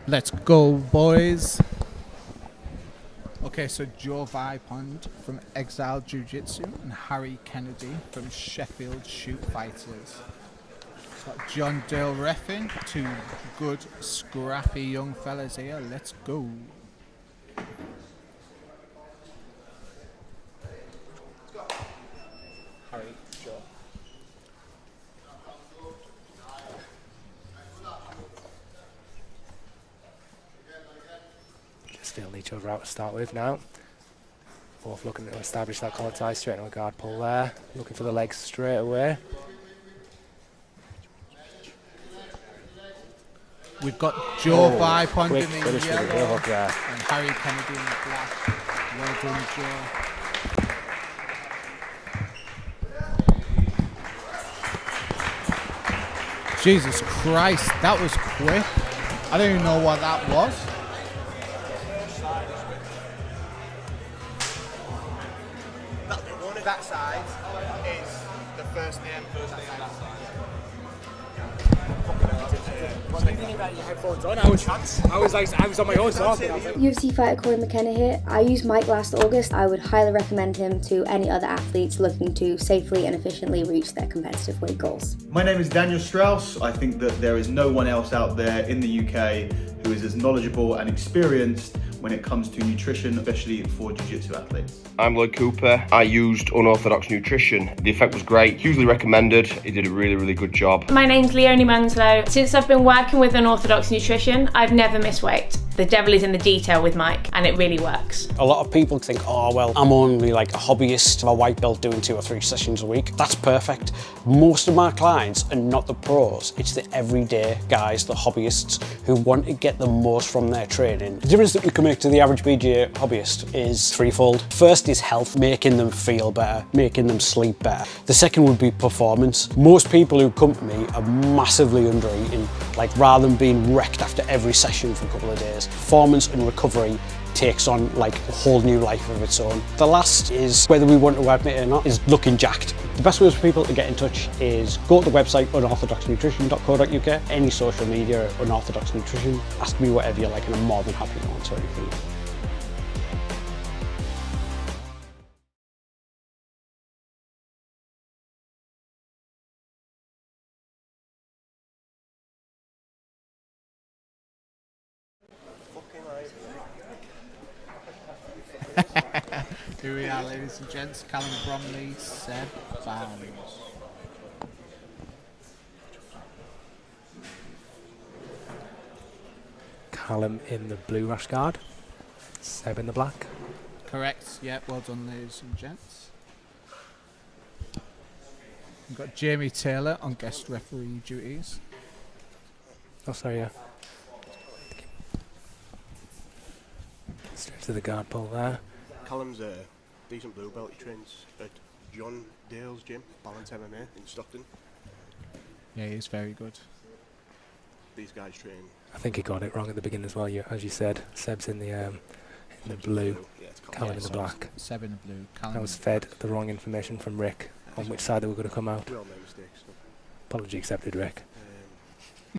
Let's go, boys. Okay, so Joe Vipond from Exile Jiu Jitsu and Harry Kennedy from Sheffield Shoot Fighters. Got John Dale reffing, two good, scrappy young fellas here. Let's go. Harry, Joe. Just feeling each other out to start with now. Both looking to establish that collar tie, straight into a guard pull there. Looking for the legs straight away. We've got Joe Vipond in the finish with the yellow hook there. and Harry Kennedy in the black. Well done, Joe. Jesus Christ, that was quick. I don't even know what that was. That side is the first name that side. I was on my own talking. UFC fighter Corey McKenna here. I used Mike last August. I would highly recommend him to any other athletes looking to safely and efficiently reach their competitive weight goals. My name is Daniel Strauss. I think that there is no one else out there in the UK who is as knowledgeable and experienced when it comes to nutrition, especially for jiu-jitsu athletes. I'm Lloyd Cooper. I used unorthodox nutrition. The effect was great, hugely recommended. He did a really good job. My name's Leonie Manslow. Since I've been working with unorthodox nutrition, I've never missed weight. The devil is in the detail with Mike, and it really works. A lot of people think, oh, well, I'm only like a hobbyist, a white belt doing 2 or 3 sessions a week. That's perfect. Most of my clients are not the pros. It's the everyday guys, the hobbyists, who want to get the most from their training. The difference that we can make to the average BJJ hobbyist is threefold. First is health, making them feel better, making them sleep better. The second would be performance. Most people who come to me are massively under eating. Like, rather than being wrecked after every session for a couple of days, performance and recovery takes on like a whole new life of its own. The last is, whether we want to admit it or not, is looking jacked. The best ways for people to get in touch is go to the website unorthodoxnutrition.co.uk, any social media, Unorthodox Nutrition. Ask me whatever you like and I'm more than happy to answer anything. Here we are, ladies and gents. Callum, Bromley, Seb, Bownes. Callum in the blue rash guard. Seb in the black. Correct, yeah, well done, ladies and gents. We've got Jamie Taylor on guest referee duties. Oh, sorry, yeah. Straight to the guard pull there. Callum's a decent blue belt. He trains at John Dale's gym, Balance MMA in Stockton. Yeah, he's very good. These guys train. I think he got it wrong at the beginning as well. As you said, Seb's in the blue, Yeah, it's Callum in the black. Seb in the blue. Callum I was fed the wrong information from Rick on which side they were going to come out. We all make mistakes. So. Apology accepted, Rick.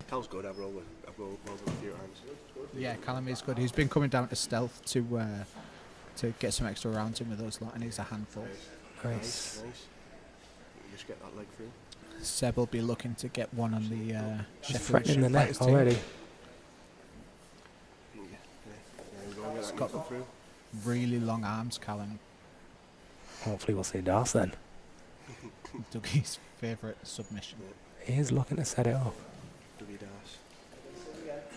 Callum's good. I've rolled with him a few times. Yeah, Callum is good. He's been coming down to Stealth to get some extra rounds in with us lot, and he's a handful. Nice. You just get that leg through. Seb will be looking to get one on the He's Sheffield threatening the Shoot neck Fighters team. already. He's got really long arms, Callum. Hopefully we'll see Das then. Dougie's favourite submission. He is looking to set it up. Dougie Das.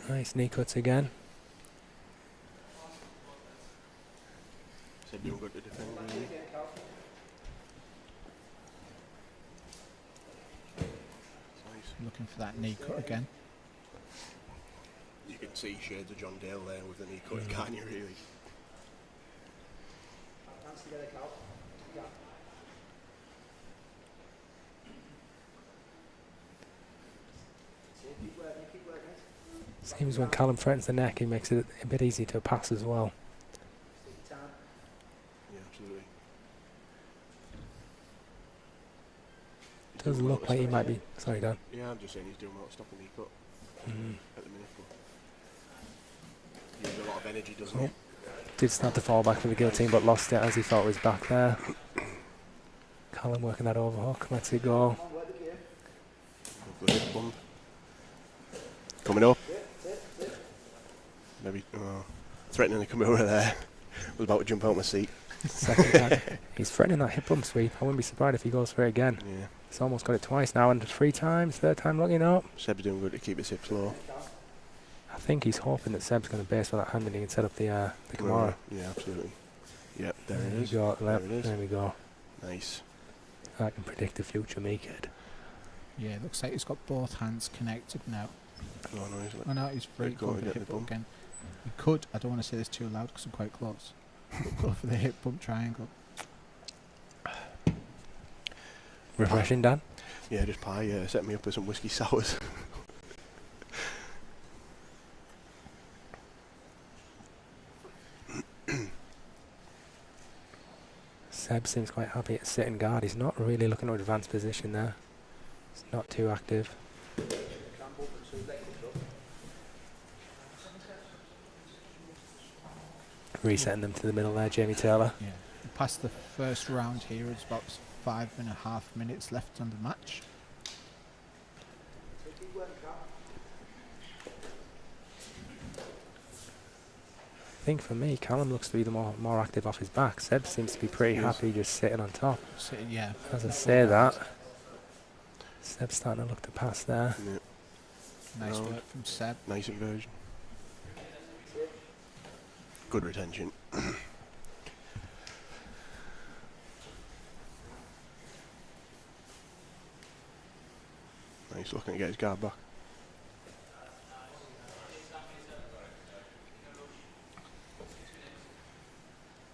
Nice knee cuts again. Said doing good to defend, really. Looking for that knee cut again. You can see shades of John Dale there with the knee cut, can't you, really? Seems when Callum threatens the neck, he makes it a bit easy to pass as well. Yeah, absolutely. Does look like he might be. Sorry, Dan. Yeah, I'm just saying he's doing well to stop the knee cut at the minute. of energy, doesn't he? Did start to fall back for the guillotine, but lost it as he thought was back there. Callum working that overhook, lets it go. Good hip bump. Coming up. Maybe threatening to come over there. Was about to jump out my seat. Second time. He's threatening that hip bump sweep. I wouldn't be surprised if he goes for it again. Yeah. He's almost got it twice now, and 3 times, third time looking up. Seb's doing good to keep his hips low. I think he's hoping that Seb's going to base for that hand and he can set up the Kimura. Yeah, absolutely. Yep, there it is. There we go. Nice. I can predict the future, me kid. Yeah, it looks like he's got both hands connected now. Oh no, he's free. go Go for the hip bump again. He could, I don't want to say this too loud because I'm quite close. Go for the hip bump triangle. Refreshing, Dan? Yeah, just pie. Set me up with some whiskey sours. Seb seems quite happy at sitting guard. He's not really looking to advance position there. He's not too active. Resetting them to the middle there, Jamie Taylor. Yeah. Past the first round here, it's about 5.5 minutes left on the match. I think for me, Callum looks to be the more active off his back. Seb seems to be pretty happy just sitting on top. Yeah. As I say that, Seb's starting to look to pass there. Yep. Nice work from Seb. Nice inversion. Good retention. Nice looking to get his guard back.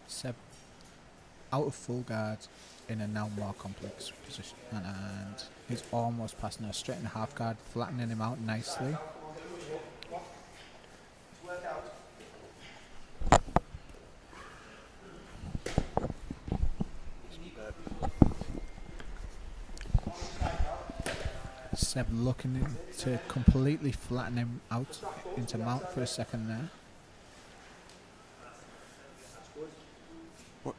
Seb out of full guard in a now more complex position, and he's almost passing her straight in half guard, flattening him out nicely. Seb looking to completely flatten him out into mount for a second there. What?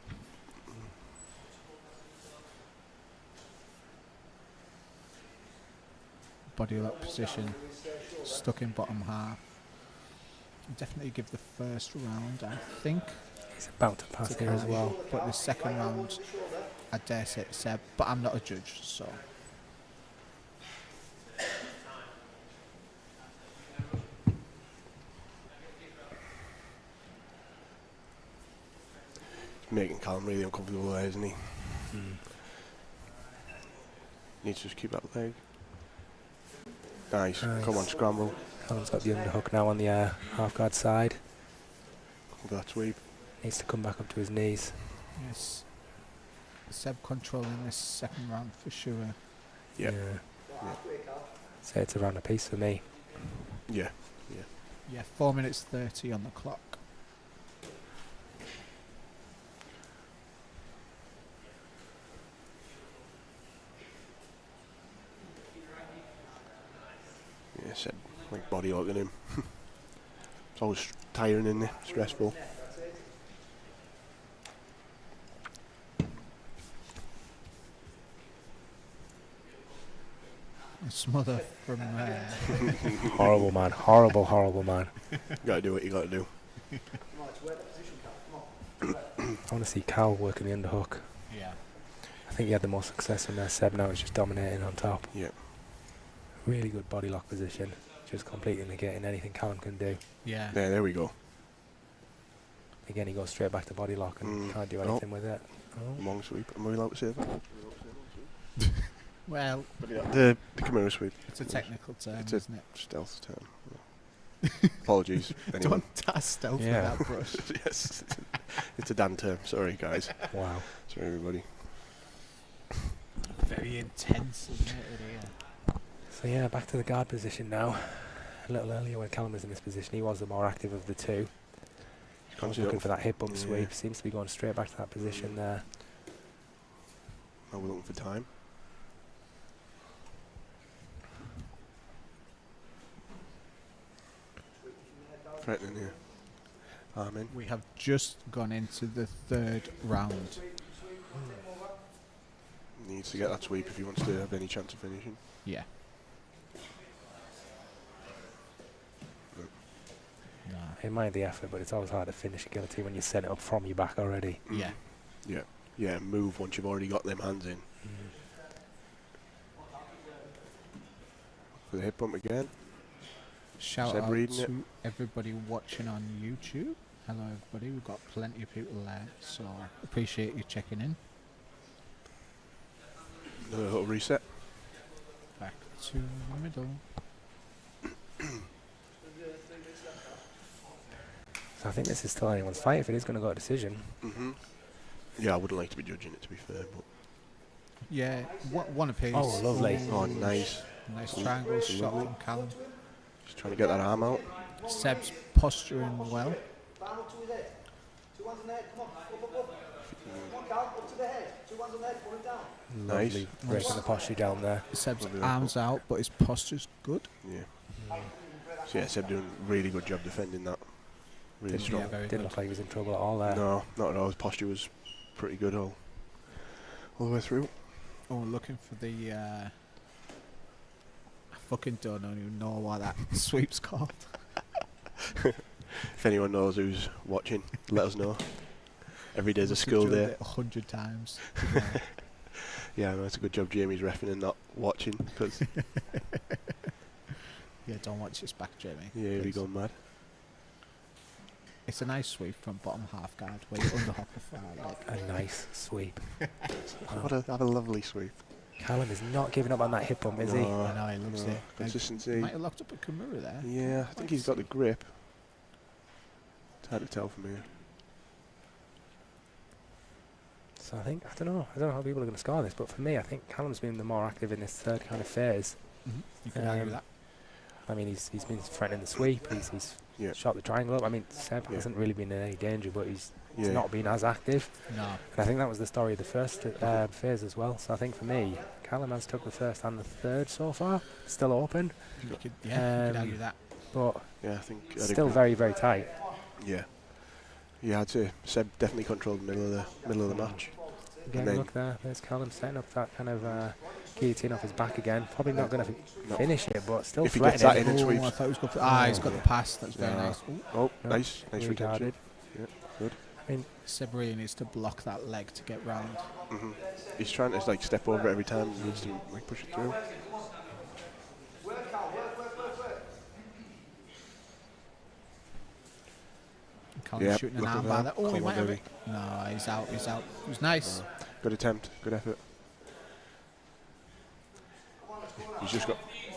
Body lock position, stuck in bottom half. Definitely give the first round, I think. He's about to pass here as well. But the second round, I dare say it's Seb, but I'm not a judge, so. Making Callum really uncomfortable there, isn't he? Needs to just keep that leg. Nice. Come on, scramble. Callum's got the underhook now on the half guard side. With that sweep. Needs to come back up to his knees. Yes. Seb controlling this second round for sure. Yeah. Say it's around a piece for me. Yeah. Yeah, 4 minutes 30 on the clock. Yeah, Seb, like body locking him. It's always tiring, isn't it? Stressful. A smother from Horrible man. Horrible man. You gotta do what you gotta do. I want to see Cal working the underhook. Yeah. I think he had the most success in there. Seb now is just dominating on top. Yeah. Really good body lock position. Just completely negating anything Callum can do. Yeah. Yeah, there we go. Again, he goes straight back to body lock and can't do anything with it. Long sweep. Am I allowed to say that? Well, the Kimura sweep. It's a technical term, it's isn't it? Stealth term. Apologies. Anyone. Don't stealth with that brush. Yes. It's a Dan term. Sorry, guys. Wow. Sorry, everybody. Very intense, isn't it? Yeah. So yeah, back to the guard position now. A little earlier when Callum was in this position, he was the more active of the two. He's looking for that hip bump sweep. Seems to be going straight back to that position there. Now we're looking for time. Threatening here. Amen. We have just gone into the third round. Needs to get that sweep if he wants to have any chance of finishing. Yeah. No. He mind the effort, but it's always hard to finish a guillotine when you set it up from your back already. Yeah. Yeah, move once you've already got them hands in. For the hip bump again. Shout Seb out reading to it. everybody watching on YouTube. Hello everybody, we've got plenty of people there, so appreciate you checking in. Another little reset. Back to the middle. So I think this is still anyone's fight if it is going to go to decision. Yeah, I wouldn't like to be judging it, to be fair, but... Yeah, one apiece. Oh, lovely. Oh, nice. Nice triangle shot from Callum. Just trying to get that arm out. Seb's posturing well. Lovely breaking the posture down there. Seb's arms out, but his posture's good. Yeah. So yeah, Seb doing a really good job defending that. Really strong. Yeah, very Didn't good. look like he was in trouble at all there. No, not at all. His posture was pretty good all the way through. Oh, looking for the... I fucking don't even know what that sweep's called. If anyone knows who's watching, let us know. Every day's a school day. 100 times. Yeah, no, it's a good job Jamie's reffing and not watching, because Yeah, don't watch this back, Jamie. yeah, he'll be please. going mad. It's a nice sweep from bottom half guard where you underhook the far leg. A nice sweep. Have a lovely sweep. Callum is not giving up on that hip bump, is he? No, I know, he loves no. it. Consistency. Might have locked up a Kimura there. Yeah, I think he's got the grip. It's hard to tell from here. So I don't know how people are going to score this, but for me, I think Callum's been the more active in this third kind of phase. You can argue that. I mean, he's been threatening the sweep. He's Yeah. shot the triangle up. I mean, Seb Yeah. hasn't really been in any danger, but he's Yeah. not been as active. No. And I think that was the story of the first phase as well. So I think for me, Callum has took the first and the third so far. Still open, You could, yeah, you could Um, argue that. but Yeah, I think I'd still agree. very, very tight. Yeah. Yeah, I'd say Seb definitely controlled the middle of the match. Again, then- look there. There's Callum setting up that kind of guillotine off his back again. Probably not going to No. finish it, but still If he gets that threatening. in and Oh, sweeps. I thought he was going for, he's got Yeah. the pass. That's very Yeah. nice. Ooh, Oh, No, nice retention. Regarded. Yeah, good. I mean, Seb really needs to block that leg to get round. He's trying to like step over it every time. He needs to like push it through. Callum Yep, shooting an look at arm bar that. there. Oh, he Come might on, have Debbie. it. No, he's out. It was nice. Good attempt. Good effort.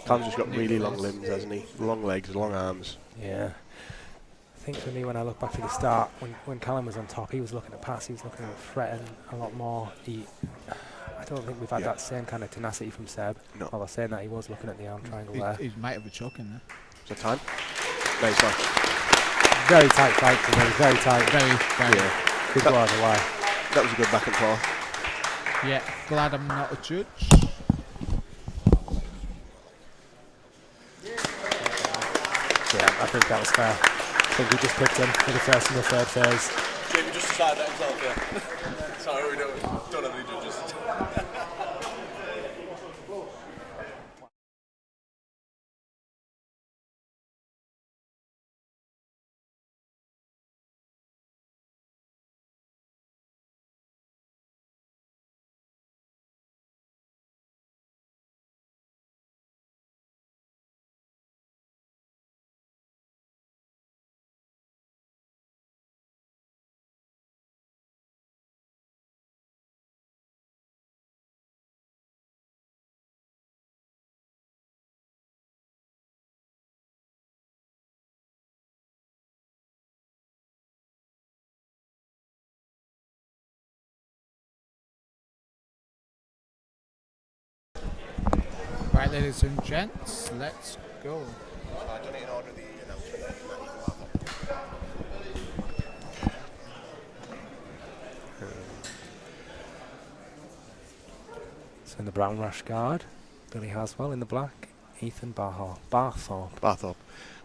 Callum's just got really long limbs, hasn't he? Long legs, long arms. yeah. I think for me, when I look back to the start, when Callum was on top, he was looking to pass, he was looking to threaten a lot more. I don't think we've had that same kind of tenacity from Seb. No. Although saying that, he was looking at the arm triangle there. He might have a choke in there. Is that time? Nice one. Very tight fight for me, very tight. Very. Yeah. Good go either way. That was a good back and forth. Yeah, glad I'm not a judge. Yeah, I think that was fair. I think we just picked him for the first and the third phase. Jamie just decided that himself, yeah. Sorry, we don't have any judges. Right, ladies and gents, let's go. I don't need to order the announcement. So in the brown rash guard, Billy Haswell. In the black, Ethan Barthorpe. Barthorpe.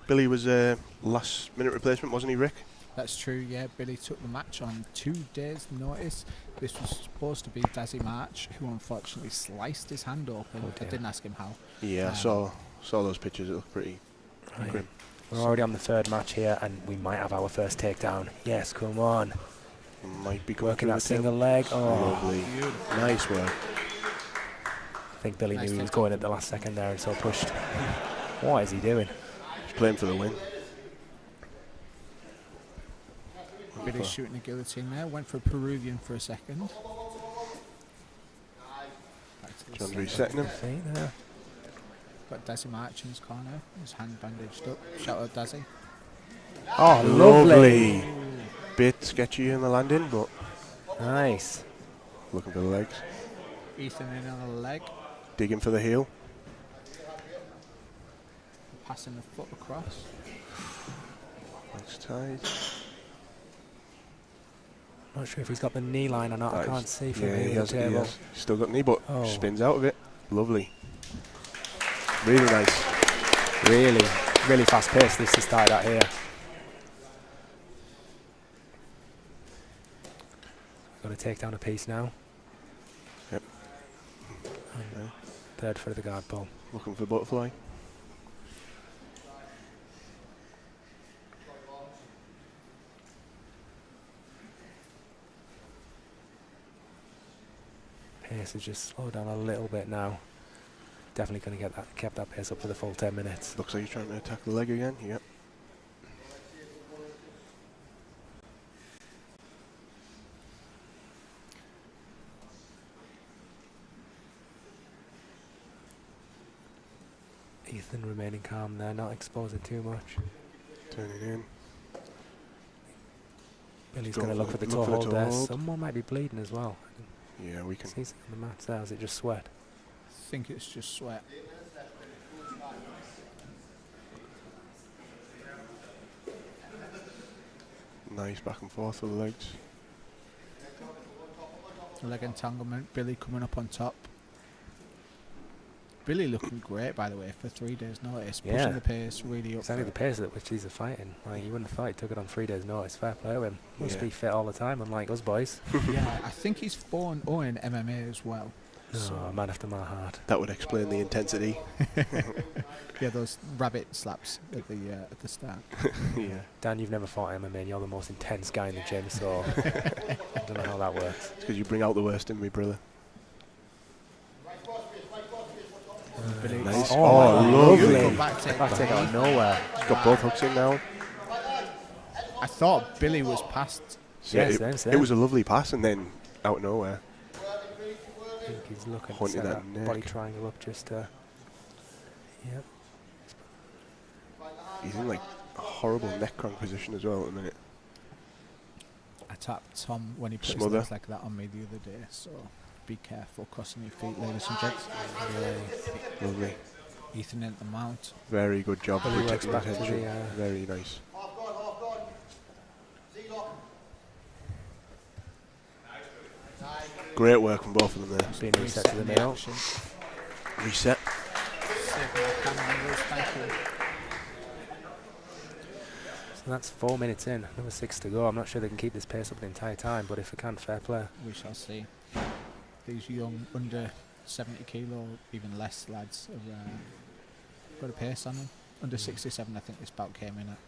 Billy was a last minute replacement, wasn't he, Rick? That's true, yeah. Billy took the match on 2 days' notice. This was supposed to be Dazzy March, who unfortunately sliced his hand open. I didn't ask him how. Yeah, I saw those pictures. It looked pretty grim. We're already on the 3rd match here, and we might have our first takedown. Yes, come on. Might be Working that single leg. Oh, lovely. Nice work. I think Billy knew he was going at the last second there and so pushed. What is he doing? He's playing for the win. Billy's shooting a guillotine there. Went for a Peruvian for a second. John's resetting him. There. Got Dazzy March in his corner. His hand bandaged up. Shout out Dazzy. Oh, lovely. Bit sketchy in the landing, but nice. Looking for the legs. Ethan in on the leg. Digging for the heel. Passing the foot across. Legs tight. Not sure if he's got the knee line or not. I can't see from here. He has still got knee, but spins out of it. Lovely. Really nice. Really fast pace. This is started out here. Got to take down a piece now. Yep. And 3rd for the guard pull. Looking for butterfly. Pace has just slowed down a little bit now. Definitely going to kept that pace up for the full 10 minutes. Looks like he's trying to attack the leg again. Yep. Ethan remaining calm there, not exposing too much. Turning in. Billy's going to look for the toe hold there. Someone might be bleeding as well. Yeah, we can see something on the mat there. Is it just sweat? I think it's just sweat. Nice back and forth with the legs. Leg entanglement. Billy coming up on top. Billy looking great, by the way, for 3 days' notice. Pushing the pace really up. Exactly the pace at which he's fighting. Like, you wouldn't have thought he took it on 3 days' notice. Fair play to him. Must be fit all the time, unlike us boys. Yeah, I think he's fought Owen MMA as well. So a man after my heart. That would explain the intensity. Yeah, those rabbit slaps at the start. Yeah. Dan, you've never fought MMA, and you're the most intense guy in the gym, so I don't know how that works. It's because you bring out the worst in me, brother. Nice. Oh, lovely. Back take out of nowhere. He's got both hooks in now. I thought Billy was past. Yeah, same. It was a lovely pass and then out of nowhere. I think he's looking to set that neck. body triangle up just to... Yep. He's in like a horrible neck crank position as well at the minute. I tapped Tom when he put his Smother. legs like that on me the other day, so be careful crossing your feet, ladies and gents. Lovely. Ethan in the mount. Very good job. Billy works back to attention. the, Very nice. Great work from both of them there. being reset to the middle. Reset. So that's 4 minutes in, another 6 to go. I'm not sure they can keep this pace up the entire time, but if they can, fair play. We shall see. These young, under 70 kilo, even less lads have got a pace on them. Under 67, I think this bout came in at.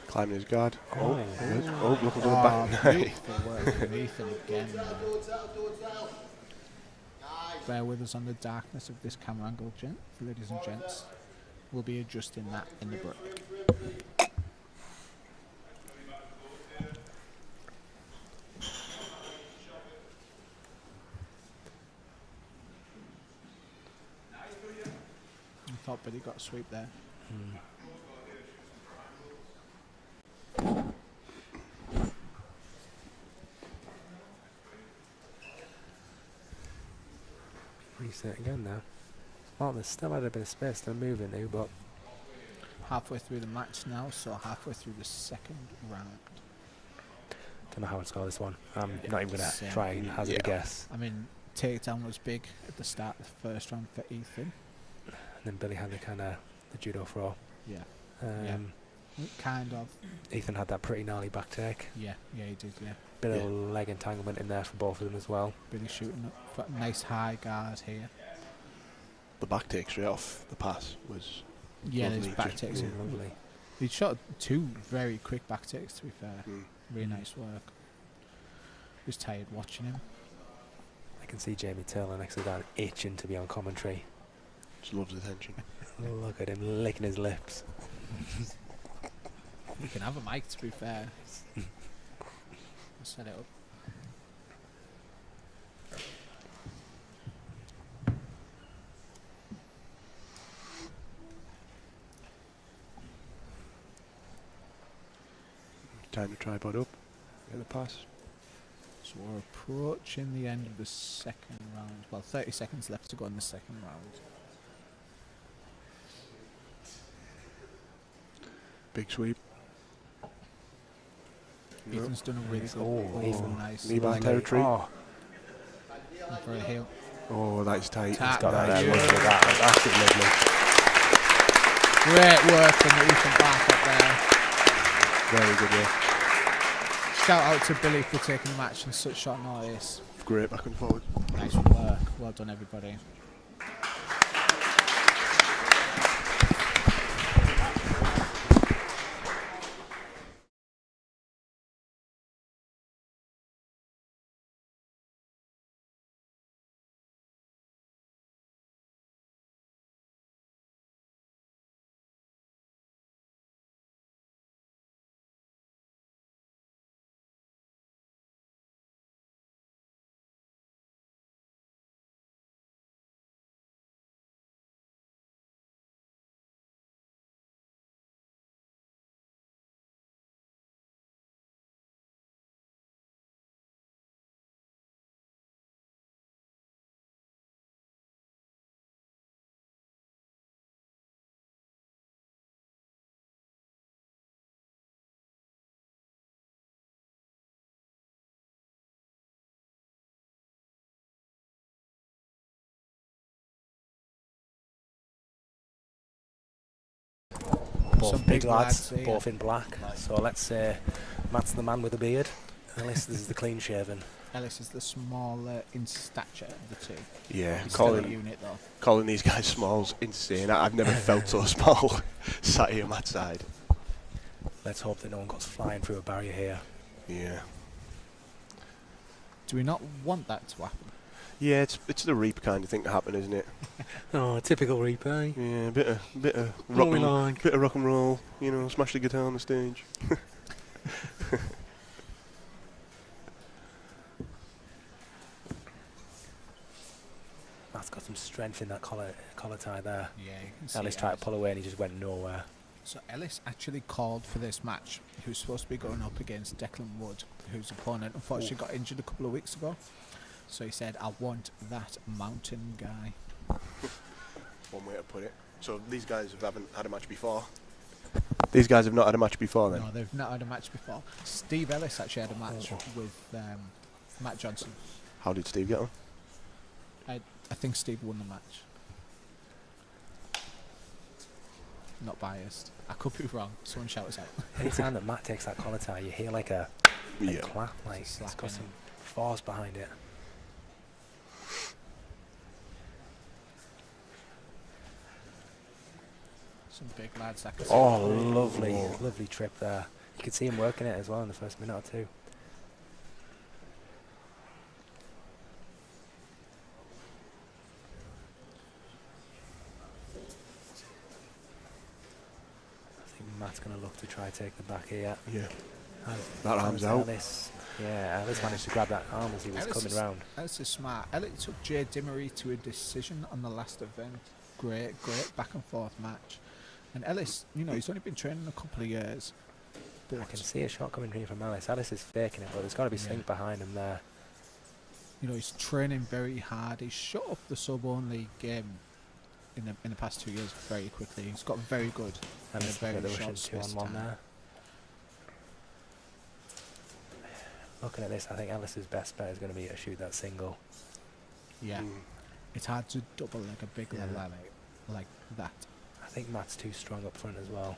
Climbing his guard. Oh, looking for the Oh, back. beautiful work from Ethan again. Bear with us on the darkness of this camera angle, ladies and gents. We'll be adjusting that in the break. I thought Billy got a sweep there. Reset again now. Well, there's still had a bit of space to move into, but Halfway through the match now, so halfway through the second round. don't know how it's going this one. I'm not even going to Same. try and hazard a guess. I mean, takedown was big at the start of the first round for Ethan. And then Billy had the kind of the judo throw. Yeah. Kind of. Ethan had that pretty gnarly back take. Yeah, he did, yeah. Bit of leg entanglement in there for both of them as well. Really shooting up. Got a nice high guard here. The back take straight off the pass was Yeah, lovely. his back takes Yeah. are lovely. He shot 2 very quick back takes, to be fair. Really nice work. Just tired watching him. I can see Jamie Taylor next to that itching to be on commentary. Just loves attention. Look at him licking his lips. We can have a mic, to be fair. We'll set it up. Time to tripod up. Get the pass. So we're approaching the end of the second round. Well, 30 seconds left to go in the second round. Big sweep. Ethan's done a really good. Ethan. Nice. Knee bar territory. Oh, For a heel. Oh, that's tight. Tap. got that Nice. there. Look at that. That's absolutely lovely. Great work from the Ethan back up there. Very good, yeah. Shout out to Billy for taking the match in such short notice. Great back and forward. Nice work. Well done, everybody. Both Some big big lads, lads here. both in black. So let's say Matt's the man with the beard. Elis is the clean shaven. Elis is the smaller in stature of the two. Yeah, He's still a calling unit though. these guys small's insane. I've never felt so small sat here on that side. Let's hope that no one goes flying through a barrier here. Yeah. Do we not want that to happen? Yeah, it's the reap kind of thing to happen, isn't it? Oh, typical Reaper. Yeah, a bit of What we like. bit of rock and roll. You know, smash the guitar on the stage. Matt's got some strength in that collar tie there. Yeah, you can see Elis tried to pull away and he just went nowhere. So Elis actually called for this match. He was supposed to be going up against Declan Wood, whose opponent unfortunately got injured a couple of weeks ago. So he said, I want that mountain guy. One way to put it. So these guys haven't had a match before. These guys have not had a match before then? No, they've not had a match before. Steve Elis actually had a match with Matt Johnson. How did Steve get on? I think Steve won the match. Not biased. I could be wrong. Someone shout us out. Anytime that Matt takes that collar tie, you hear like a clap, like it's slap got in some force behind it. Some big lads that could Oh, lovely trip there. You could see him working it as well in the first minute or two. I think Matt's going to look to try take the back here. Yeah. And That arm's out. Elis, Elis managed to grab that arm as he was coming round. Elis is smart. Elis took Jay Dimmery to a decision on the last event. Great back and forth match. And Elis, you know, he's only been training a couple of years. I can see a shot coming here from Elis. Elis is faking it, but there's got to be Slink behind him there. You know, he's training very hard. He's shut up the sub-only game in the past 2 years very quickly. He's got very good And in a it's the very Russian short space of 2-on-1 time. there. Looking at this, I think Elis's best bet is going to be to shoot that single. Yeah. It's hard to double like a big level like that. I think Matt's too strong up front as well.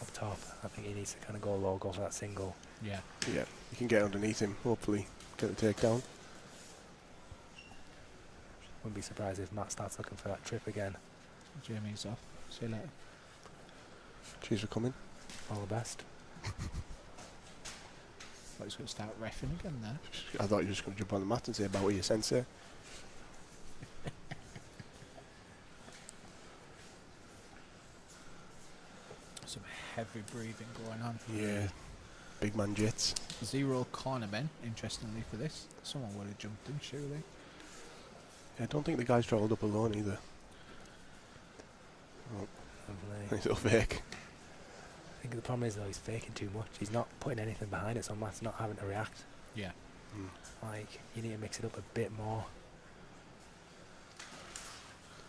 up top. I think he needs to kind of go low, go for that single. Yeah. Yeah, you can get underneath him, hopefully get the takedown. Wouldn't be surprised if Matt starts looking for that trip again. Jamie's off. See you later. Cheers for coming. All the best. Thought he's going to start reffing again there. I thought you were just going to jump on the mat and say about what your sensei. Some heavy breathing going on. Yeah, big man jits. 0 cornermen, interestingly, for this. Someone would have jumped in, surely. Yeah, I don't think the guy's travelled up alone either. Oh, he's a little fake. I think the problem is though he's faking too much. He's not putting anything behind it, so Matt's not having to react. Yeah. Like, you need to mix it up a bit more.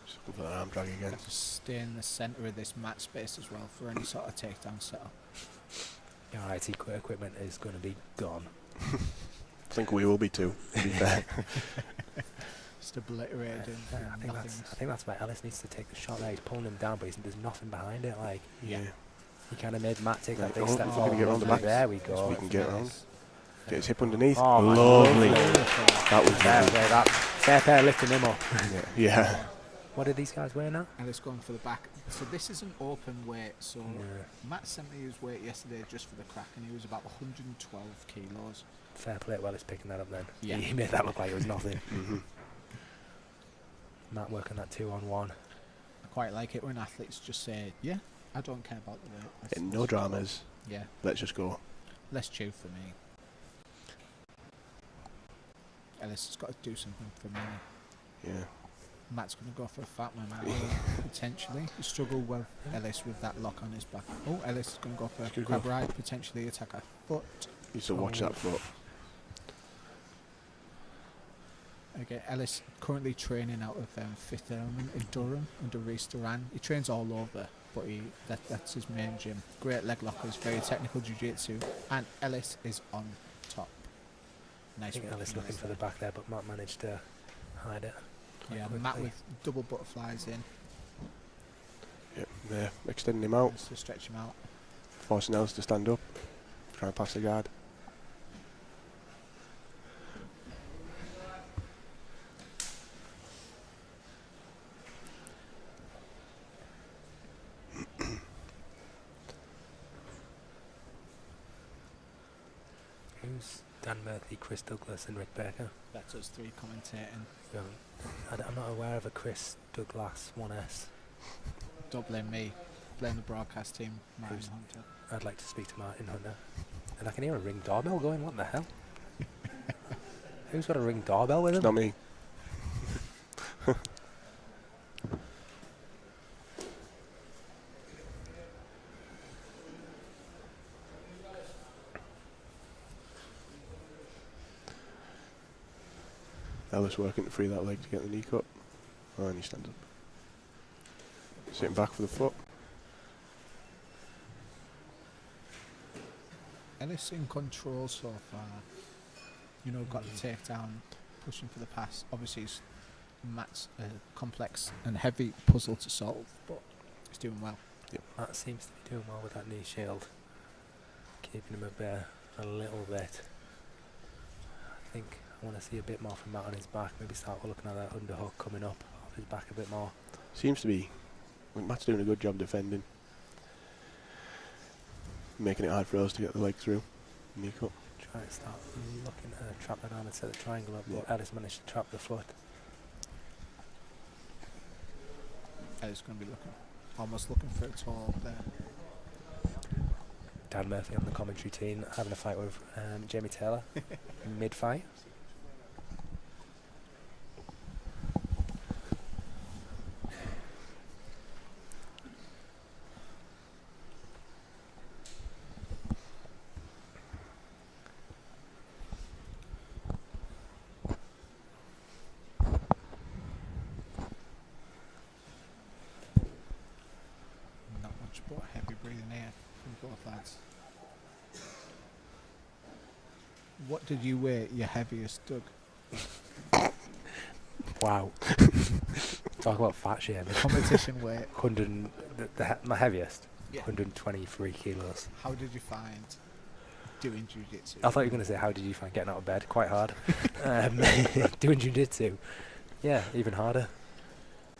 Just looking for that arm drag again. Just stay in the centre of this mat space as well for any sort of takedown setup. Your IT equipment is going to be gone. I think we will be too, to be fair. Just obliterated. I think that's why Elis needs to take the shot there. He's pulling him down, but there's nothing behind it. Like, Yeah. he kind of made Matt take that big Oh, step we're forward. gonna get round the back. There we go. We can get around. Get his hip underneath. Oh, lovely. That That was lovely. fair pair lifting him up. Yeah. What are these guys wearing now? And it's going for the back. So this is an open weight. So Matt sent me his weight yesterday just for the crack, and he was about 112 kilos. Fair play. Well, he's picking that up then. Yeah. He made that look like it was nothing. Mm-hmm. Matt working that 2-on-1. I quite like it when athletes just say, "Yeah, I don't care about the weight." Yeah, no dramas. Yeah. Let's just go. Less chew for me. Elis has got to do something for me. Yeah. Matt's going to go for a fat man out here, potentially. He struggled with Elis with that lock on his back. Oh, Elis is going to go for a crab ride, potentially attack a foot. You should watch that foot. Okay, Elis currently training out of Fifth Element in Durham under Reece Duran. He trains all over, but that's his main gym. Great leg lockers, very technical jiu-jitsu, and Elis is on top. Nice. I think Elis looking for the back there, but Matt managed to hide it. Yeah, Matt with double butterflies in. Yep, there, extending him out. Just to stretch him out. Forcing Elis to stand up. Trying to pass the guard. Who's Dan Murphy, Chris Douglas and Rick Baker? That's us three commentating. I'm not aware of a Chris Douglas 1S. Don't blame me. Blame the broadcast team, Martin Hunter. I'd like to speak to Martin Hunter. And I can hear a ring doorbell going, what the hell? Who's got a ring doorbell with him? It's not me. Elis working to free that leg to get the knee cut. Oh, and he stands up. Sitting back for the foot. Elis in control so far. You know, got the takedown, pushing for the pass. Obviously, it's Matt's a complex and heavy puzzle to solve, but he's doing well. Yep. Matt seems to be doing well with that knee shield. Keeping him up there a little bit. I think I want to see a bit more from Matt on his back. Maybe start looking at that underhook coming up off his back a bit more. Seems to be. Matt's doing a good job defending. Making it hard for us to get the leg through. Knee cut. Try to start looking to trap that arm and set the triangle up, but Elis managed to trap the foot. Elis going to be almost looking for a tall there. Dan Murphy on the commentary team having a fight with Jamie Taylor mid-fight. Not much but heavy breathing here from both lads. What did you weigh your heaviest, Doug? Wow. Talk about fat shaming. Competition weight. 100 my heaviest. Yeah. 123 kilos. How did you find doing jiu-jitsu? I thought you were going to say, how did you find getting out of bed? Quite hard. Doing jiu-jitsu, yeah, even harder.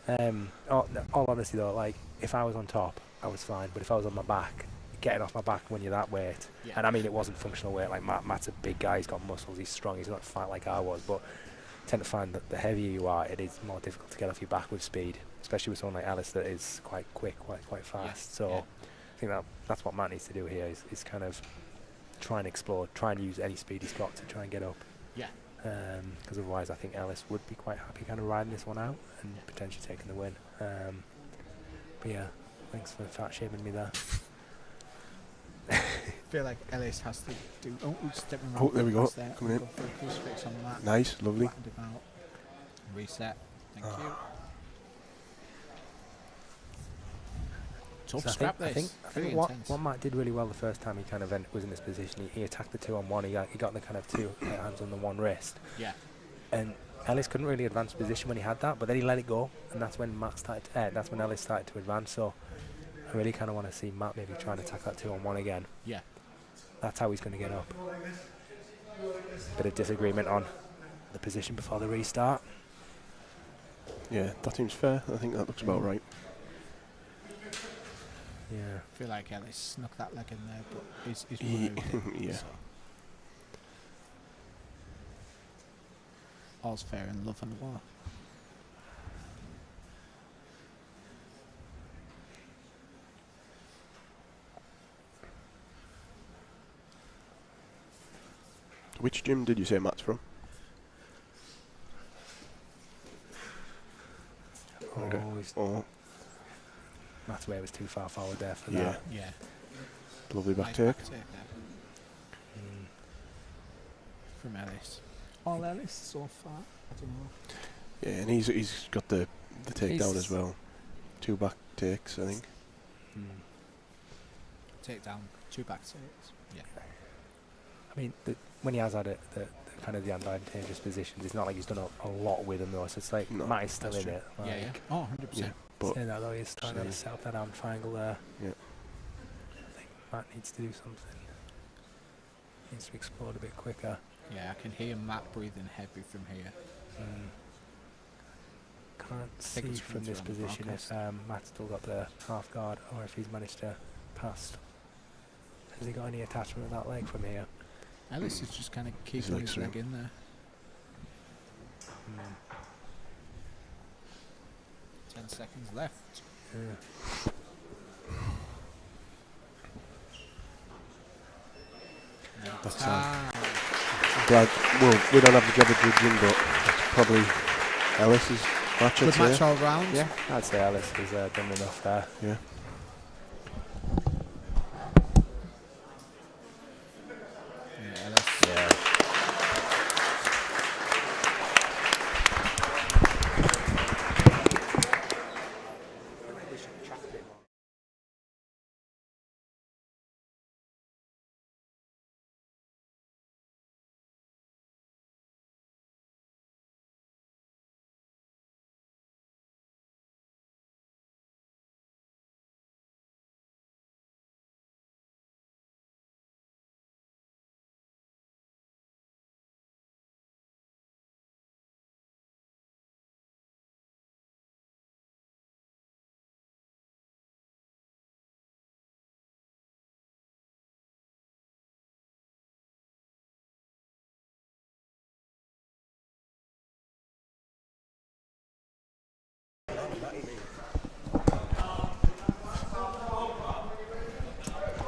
All honesty though, like, if I was on top, I was fine. But if I was on my back, getting off my back when you're that weight, Yeah. and I mean, it wasn't functional weight. Like Matt's a big guy, he's got muscles, he's strong, he's not fat like I was. But I tend to find that the heavier you are, it is more difficult to get off your back with speed, especially with someone like Elis that is quite quick, quite fast. So I think that's what Matt needs to do here is kind of try and explore, try and use any speed he's got to try and get up. Yeah. Because otherwise I think Elis would be quite happy kind of riding this one out and potentially taking the win. But yeah, thanks for fat shaming me there. I feel like Elis has to do. Oh, stepping around. Oh, there we go. There. Coming in. Go for a crucifix on that. Nice, lovely. Flattened him out. Reset. Thank you. Tough So scrap I this. think what Matt did really well the first time he kind of was in this position, he attacked the 2-on-1, he got the kind of two hands on the one wrist. Yeah. And Elis couldn't really advance position when he had that, but then he let it go, and that's when that's when Elis started to advance. So I really kind of want to see Matt maybe try and attack that 2-on-1 again. Yeah. That's how he's going to get up. Bit of disagreement on the position before the restart. Yeah, that seems fair. I think that looks about right. Yeah. I feel like Elis snuck that leg in there, but he's removed it. Yeah. So. All's fair in love and war. Which gym did you say Matt's from? Oh, Matt's way was too far forward there for Yeah. that. Yeah. Lovely back Nice take. back take there. From Elis. All Elis so far. I don't know. Yeah, and he's got the takedown as He's- well. 2 back takes, I think. Take down 2 back takes. Yeah. I mean, when he has had it, the kind of the advantageous positions, it's not like he's done a lot with them though, so it's like No, Matt is still that's in true. it. Yeah, Like, yeah. Oh, 100%. Yeah, but saying that though, he's trying to same. set up that arm triangle there. Yeah. I think Matt needs to do something. Needs to explore a bit quicker. Yeah, I can hear Matt breathing heavy from here. Can't see it's from coming this through on the position if broadcast. Matt's still got the half guard or if he's managed to pass. Has he got any attachment with that leg from here? Elis is just kind of keeping leg's his leg in there. 10 seconds left. Yeah. That's Time. glad. Well, we don't have the job of judging, but it's probably Elis's match. Good I'd match say. all round. Yeah, I'd say Elis has done enough there. Yeah. Yeah, Elis. Yeah.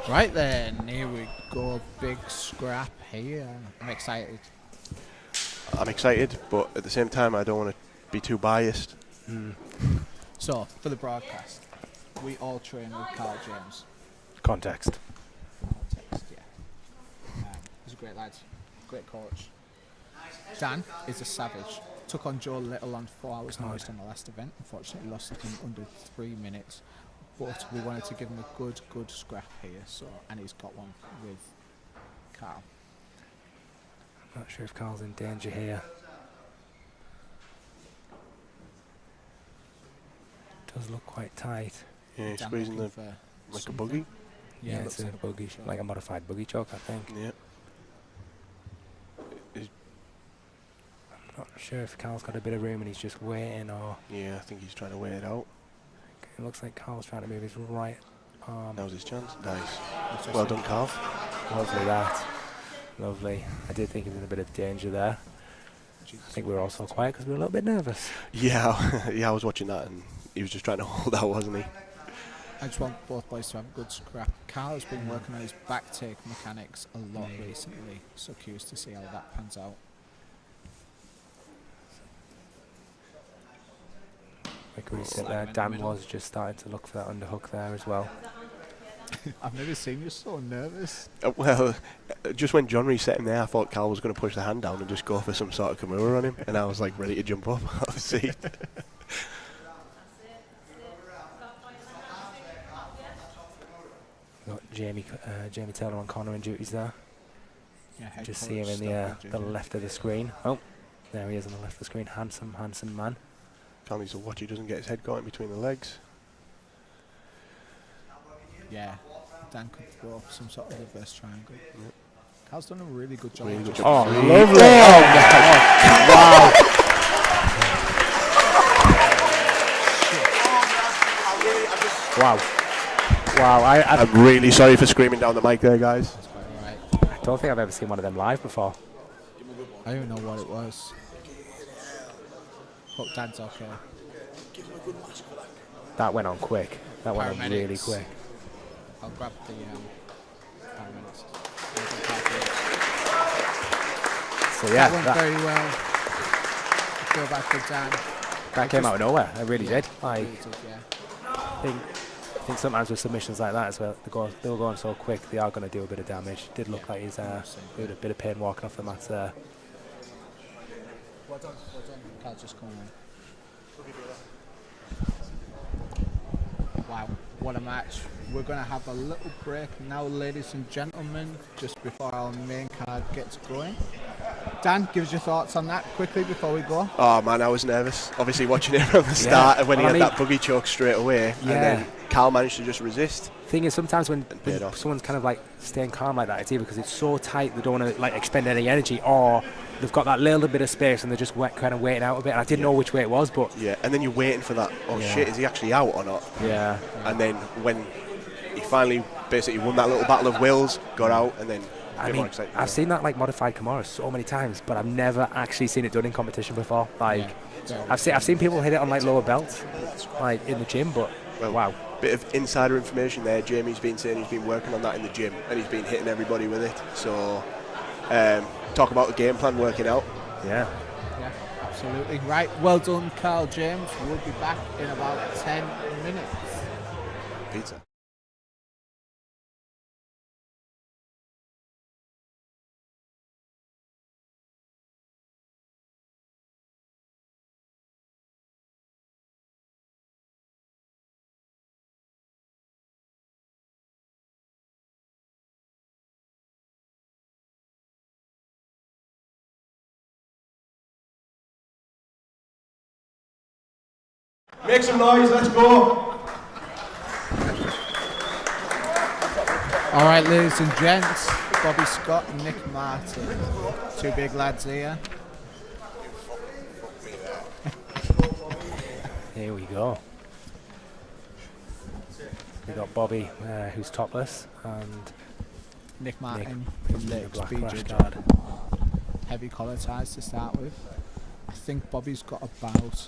Right then, here we go. Big scrap here. I'm excited. I'm excited, but at the same time, I don't want to be too biased. So, for the broadcast, we all train with Carl James. Context. Context, yeah. He's a great lad, great coach. Dan is a savage. Took on Joe Little on 4 hours notice on the last event. Unfortunately, lost in under 3 minutes. But we wanted to give him a good scrap here. So, and he's got one with Carl. Not sure if Carl's in danger here. Does look quite tight. Yeah, he's Dan squeezing looking the for Like a buggy? Yeah, looks it's a like buggy, like a modified buggy choke, I think. Yeah. Not sure if Carl's got a bit of room and he's just waiting, or Yeah, I think he's trying to wait it out. it looks like Carl's trying to move his right arm. Now's his chance. Nice. Well done, Carl. Lovely that. Lovely. I did think he was in a bit of danger there. I think we were also quiet because we were a little bit nervous. Yeah, yeah, I was watching that and he was just trying to hold out, wasn't he? I just want both boys to have a good scrap. Carl has been working on his back take mechanics a lot recently, so curious to see how that pans out. Like we said there, Dan was just starting to look for that underhook there as well. I've never seen you so nervous. Well, just when John reset him there, I thought Carl was going to push the hand down and just go for some sort of Kimura on him, and I was like ready to jump up out of the seat. Got Jamie Taylor on cornering duties there. Yeah, Just see him in the left of the screen. Oh, there he is on the left of the screen. Handsome man. Carl needs to watch he doesn't get his head caught in between the legs. Yeah, Dan could throw up some sort of reverse triangle. Yep. Carl's done a really good job. Really good job. Oh, lovely! Wow. Wow, I'm really sorry for screaming down the mic there, guys. That's quite alright. I don't think I've ever seen one of them live before. I don't even know what it was. Hope Dan's okay. That went on quick. That went on really Paramedics. quick. I'll grab the paramedics. So yeah, That went very well. Go back to Dan. that came out of nowhere. It really did. Like, Really did, yeah. I think sometimes with submissions like that as well, they were going so quick, they are going to do a bit of damage. Did look like he's had a bit of pain walking off the mats there. Well done. Carl just come on. Wow, what a match. We're going to have a little break now, ladies and gentlemen, just before our main card gets going. Dan, give us your thoughts on that quickly before we go. Oh man, I was nervous. Obviously watching it from the start, and when he had that buggy choke straight away, and then Carl managed to just resist. Thing is, sometimes when paid off. someone's kind of like staying calm like that, it's either because it's so tight they don't want to like expend any energy, or they've got that little bit of space and they're just kind of waiting out a bit. And I didn't know which way it was, but Yeah, and then you're waiting for that. Oh shit, is he actually out or not? yeah, And then when he finally basically won that little battle of wills, got out, and then I mean, I've seen that like modified Kimura so many times, but I've never actually seen it done in competition before. Like, I've seen people hit it on like lower belts, like in the gym, but wow. Bit of insider information there. Jamie's been saying he's been working on that in the gym, and he's been hitting everybody with it. So, talk about the game plan working out. Yeah. Yeah, absolutely. Right, well done, Carl James. We'll be back in about 10 minutes. Pizza. Make some noise, let's go! All right, ladies and gents, Bobby Scott and Nick Martin. Two big lads here. Here we go. We got Bobby, who's topless, and Nick Martin who's from in the a black Speed rash Judge. guard. Heavy collar ties to start with. I think Bobby's got about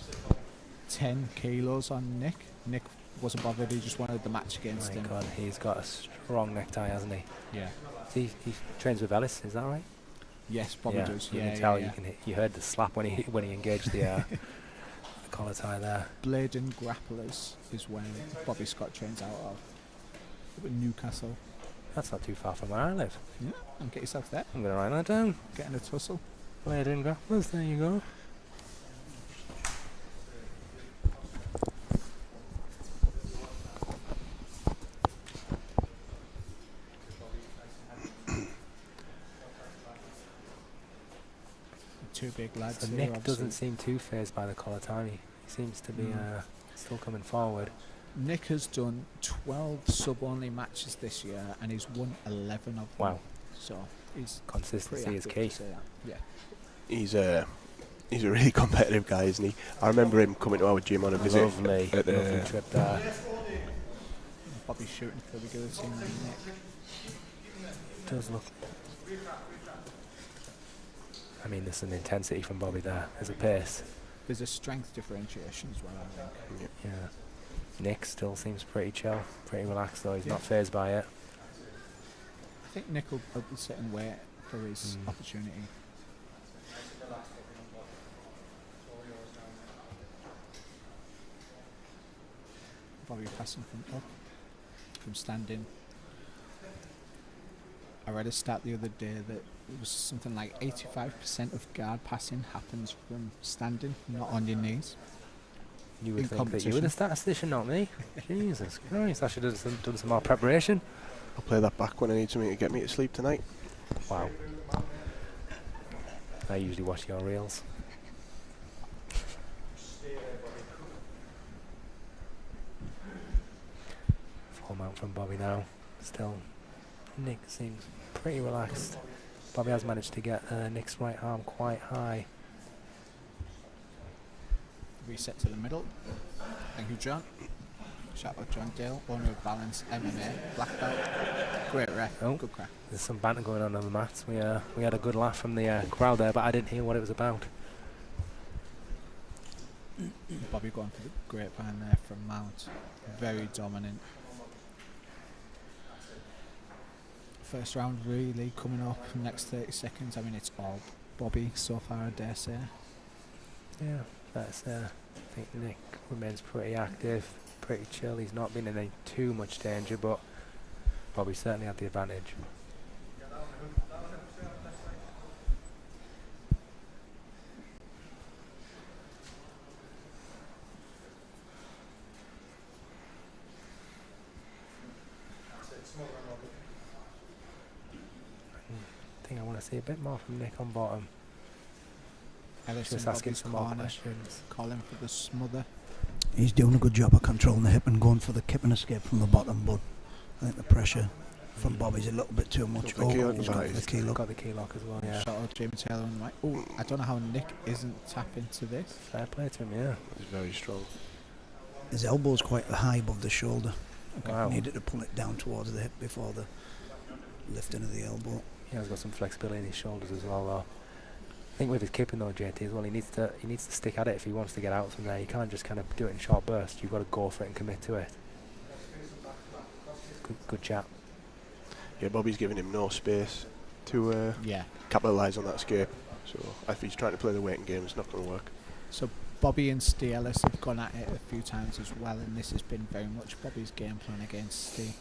10 kilos on Nick. Nick wasn't bothered, he just wanted the match against My him. God, he's got a strong necktie, hasn't he? Yeah. He trains with Elis, is that right? Yes, Bobby does. You Yeah, can tell. yeah. You heard the slap when he engaged the collar tie there. Blade and Grapplers is when Bobby Scott trains out of. Up in Newcastle. That's not too far from where I live. Yeah, and get yourself there. I'm going to write that down. Get in a tussle. Blade and grapplers, there you go. Two big lads. So here, Nick obviously. doesn't seem too phased by the collar tie. He seems to be still coming forward. Nick has done 12 sub-only matches this year, and he's won 11 of them. Wow. So he's Consistency is pretty key. active to say that. Yeah. He's a really competitive guy, isn't he? I remember him coming to our gym on a visit. Lovely trip there. Bobby's shooting for the good team. Nick. Does look. I mean, there's an intensity from Bobby there. There's a pace. There's a strength differentiation as well, I think. Yeah. Nick still seems pretty chill, pretty relaxed though. He's not fazed by it. I think Nick will be sitting wait for his opportunity. Bobby passing from standing. I read a stat the other day that it was something like 85% of guard passing happens from standing, not on your knees. You would think that you were the statistician, not me. Jesus Christ, I should have done some more preparation. I'll play that back when I need something to get me to sleep tonight. Wow. I usually watch your reels. Full mount from Bobby now. Still, Nick seems pretty relaxed. Bobby has managed to get Nick's right arm quite high. Reset to the middle. Thank you, John. Shout out John Dale, owner of Balance MMA, black belt. Great ref, good crack. There's some banter going on the mats. We had a good laugh from the crowd there, but I didn't hear what it was about. Bobby going for the grapevine there from Mount. Very dominant. First round really coming up in the next 30 seconds. I mean, it's all Bobby so far, I dare say. Yeah, that's. I think Nick remains pretty active, pretty chill. He's not been in any too much danger, but Bobby certainly had the advantage. I think I want to see a bit more from Nick on bottom. Elis Just asking some more questions. Calling for the smother. He's doing a good job of controlling the hip and going for the kip and escape from the bottom, but I think the pressure from Bobby's a little bit too much. He's got the key lock. Got the key lock as well, yeah. Shout out Jamie Taylor on the mic. Oh, I don't know how Nick isn't tapping to this. Fair play to him, yeah. He's very strong. His elbow's quite high above the shoulder. Wow. Needed to pull it down towards the hip before the lifting of the elbow. He has got some flexibility in his shoulders as well, though. I think with his kipping though, JT, as well, he needs to stick at it if he wants to get out from there. You can't just kind of do it in short bursts. You've got to go for it and commit to it. Good chat. Yeah, Bobby's giving him no space to capitalise on that escape. So if he's trying to play the waiting game, it's not going to work. So Bobby and Steve Ellis have gone at it a few times as well, and this has been very much Bobby's game plan against Steve.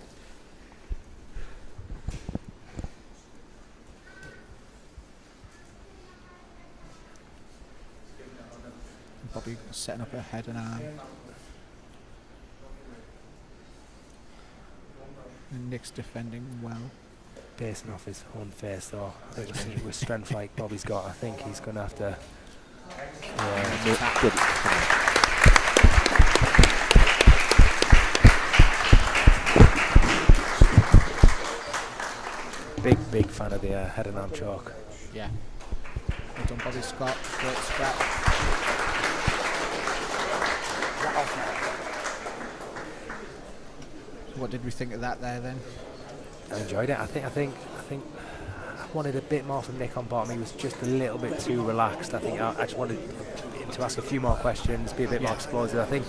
Bobby setting up a head and arm. And Nick's defending well. Basing off his own face though, with strength like Bobby's got, I think he's going to have to... Big fan of the head and arm choke. Yeah. Well done, Bobby Scott. Great scrap. What did we think of that there then? I enjoyed it. I think I wanted a bit more from Nick on bottom. He was just a little bit too relaxed. I think I just wanted him to ask a few more questions, be a bit more explosive. I think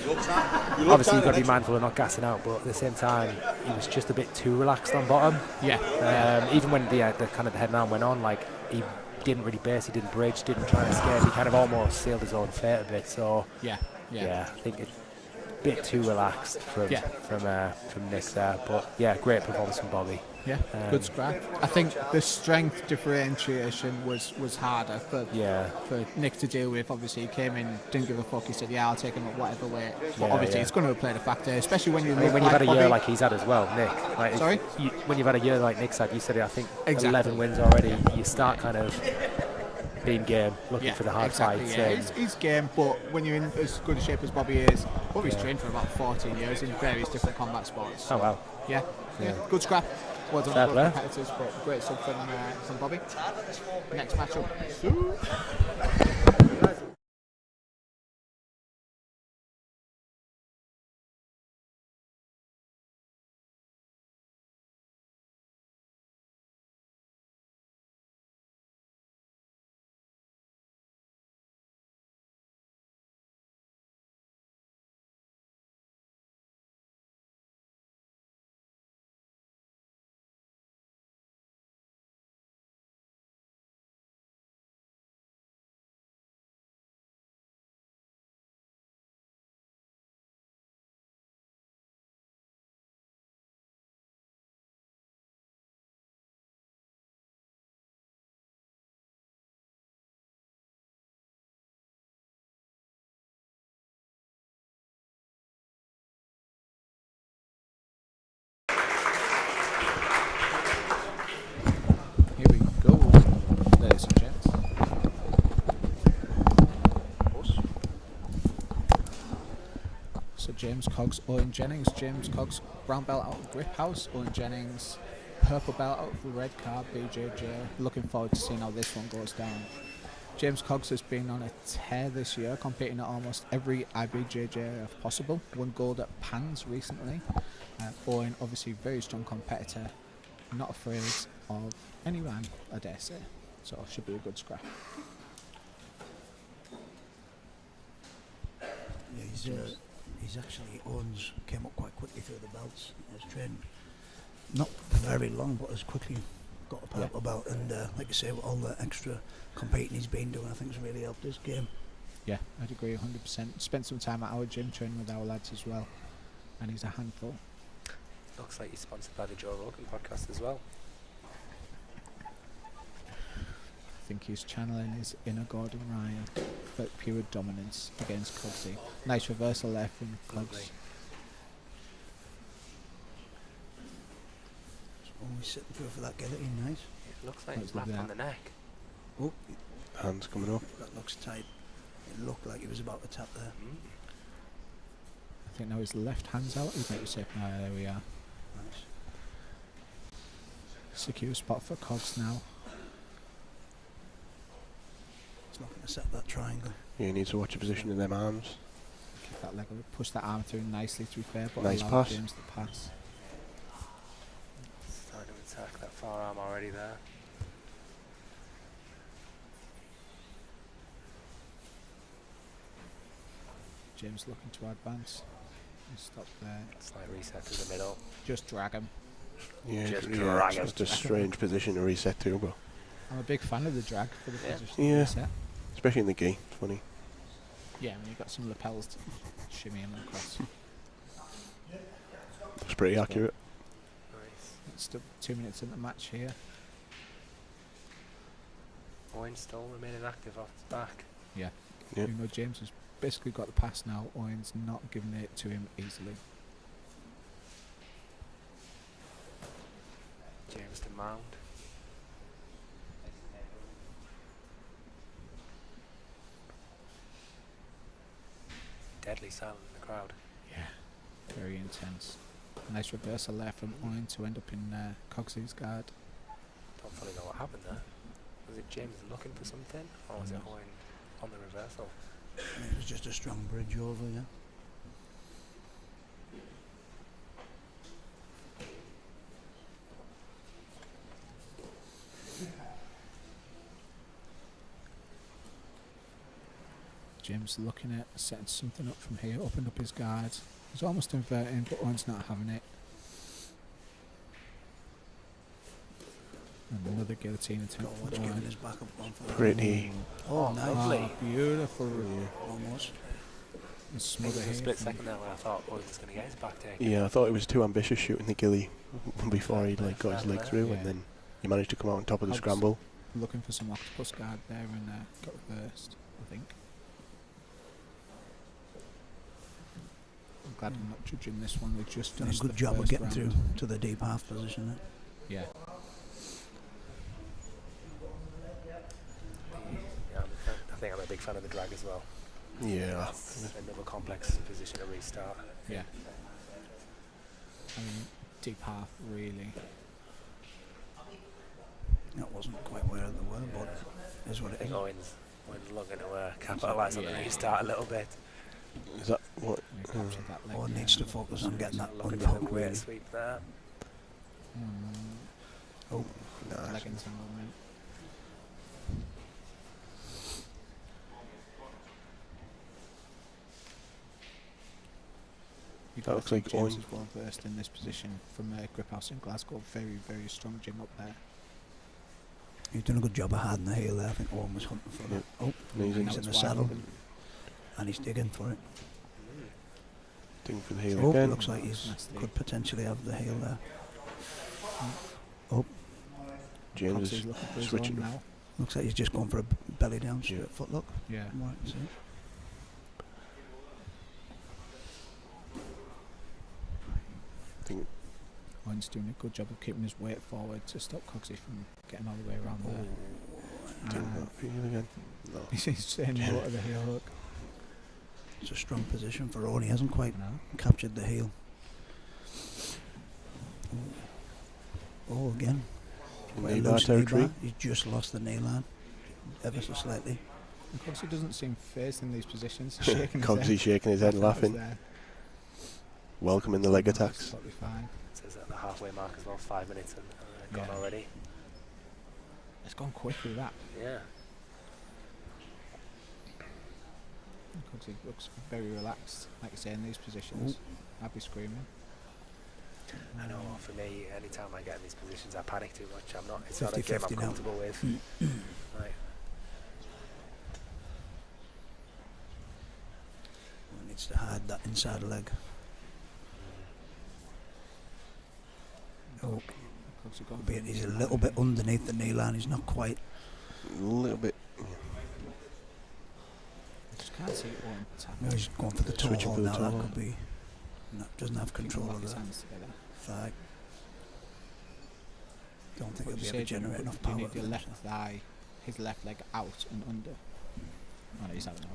obviously you've got to be mindful of not gassing out, but at the same time he was just a bit too relaxed on bottom. Yeah. Even when the kind of the head and arm went on, like he didn't really base, he didn't bridge, didn't try and escape. He kind of almost sealed his own fate a bit. So yeah, I think it's a bit too relaxed from Nick there. But yeah, great performance from Bobby. Yeah, good scrap. I think the strength differentiation was harder for Nick to deal with. Obviously, he came in, didn't give a fuck. He said, "Yeah, I'll take him at whatever weight." But obviously, it's going to play the factor, especially when you've had a year like he's had as well, Nick. Like Sorry, when you've had a year like Nick's had, you said it. I think 11 wins already. You start kind of being game, looking for the hard fights. Yeah. He's game, but when you're in as good a shape as Bobby is, Bobby's trained for about 14 years in various different combat sports. Oh wow. Yeah. Good scrap. Well done, Fair both play. competitors, but great stuff from Bobby. Next matchup. Here we go, ladies and gents. So James Coggs, Owen Jennings. James Coggs, brown belt out of Grip House. Owen Jennings, purple belt out of the red card, BJJ. Looking forward to seeing how this one goes down. James Coggs has been on a tear this year, competing at almost every IBJJ possible. Won gold at Pans recently. Owen, obviously very strong competitor, not afraid of anyone, I dare say. So it should be a good scrap. Yeah, he's actually Owens came up quite quickly through the belts. He's trained not very long, but has quickly got a purple belt, and like I say, with all the extra competing he's been doing, I think has really helped his game. Yeah, I'd agree 100%. Spent some time at our gym training with our lads as well, and he's a handful. Looks like he's sponsored by the Joe Rogan podcast as well. I think he's channeling his inner Gordon Ryan for pure dominance against Coggsy. Nice reversal there from Coggs. Always sitting through for that guillotine, nice. It looks like he's wrapped on the neck. Oh, Hands coming up. that looks tight. It looked like he was about to tap there. I think now his left hand's out. He might be safe now. There we are. Nice. Secure spot for Coggs now. He's not going to set that triangle. Yeah, he needs to watch the position in them arms. Kick that leg up, push that arm through nicely, to be fair, but Nice allow pass. James to pass. Starting to attack that far arm already there. James looking to advance. Stop there. Slight reset to the middle. Just drag him. Yeah, Just yeah, drag it's him. just a strange position to reset to, but I'm a big fan of the drag for the position Yeah. reset. especially in the gi, it's funny. Yeah, when you've got some lapels to shimmy him across. It's pretty accurate. Nice. It's still 2 minutes in the match here. Owen still remaining active off his back. Yeah. Yeah. Even though James has basically got the pass now, Owen's not giving it to him easily. James to mount. Deadly silent in the crowd. Yeah. Very intense. Nice reversal there from Owen to end up in Coggsy's guard. Don't fully know what happened there. Was it James looking for something, or was it Owen on the reversal? It was just a strong bridge over, yeah. James looking at setting something up from here, opened up his guard. He's almost inverting, but Owen's not having it. And another guillotine attempt Watch from giving Owen. his back up one for that. Pretty. Oh, nice. lovely. Beautiful. Almost. And There smother was a here split from- second there when I thought Owen was going to get his back taken. Yeah, I thought it was too ambitious shooting the gilly before he like got his leg through, Yeah. and then he managed to come out on top of the Coggs scramble. Looking for some octopus guard there and got reversed, I think. I'm glad I'm not judging this one. We've just Done a finished good the job of first getting round. through to the deep half position there. Yeah. fan of the drag as well. Yeah. It's another complex position to restart. Yeah. I mean, deep half, really. That wasn't quite where they were, but is what I it think is. Owen's looking to capitalise on the restart a little bit. Is that what? We captured that leg Owen there. needs to focus on getting that Looking underhook, for the weight really. sweep there. Oh, Nah. Leg entanglement. That looks like James Owen. is well versed in this position from Grip House in Glasgow. Very, very strong gym up there. he's done a good job of hiding the heel there. I think Owen was hunting for Yeah. it. Oh, And he's he's Now in it's the wide saddle, open. and he's digging for it. Thing for the heel Oh, again. looks like he's Nasty. could potentially have the heel there. Oh, James Coggs is is looking for his switching. own now. looks like he's just going for a belly down Yeah. straight foot look. Yeah. Right, see. Think Owen's doing a good job of keeping his weight forward to stop Cogsy from getting all the way around there. think that heel again. No. He's saying no to the heel hook. It's a strong position for Owen. He hasn't quite No. captured the heel. Oh, again. Quite a Knee bar loose knee territory. bar. He's just lost the knee line ever so slightly. And Cogsy doesn't seem phased in these positions. He's shaking his Coggsy head. shaking his head, That was laughing, there. welcoming the leg That's attacks. totally fine. It says at the halfway mark as well, 5 minutes and gone Yeah. already. It's gone quickly, that. Yeah. Cogsy looks very relaxed, like you say, in these positions. I'd be screaming. I know for me, anytime I get in these positions, I panic too much. It's not a 50-50 game I'm now. comfortable with. Right. He needs to hide that inside leg. Oh, Cogsy gone. albeit he's a little bit underneath the knee line. He's not quite. A little bit. Just can't see Owen tap. No, he's going for the toe Switching hold for the now. toe That hold. could be. No, doesn't have control Lock of his the hands together. thigh. Don't think What he'll you be able to say, Jimmy, generate enough you power. need your to left finish thigh, his left leg out and under. Oh no, he's having a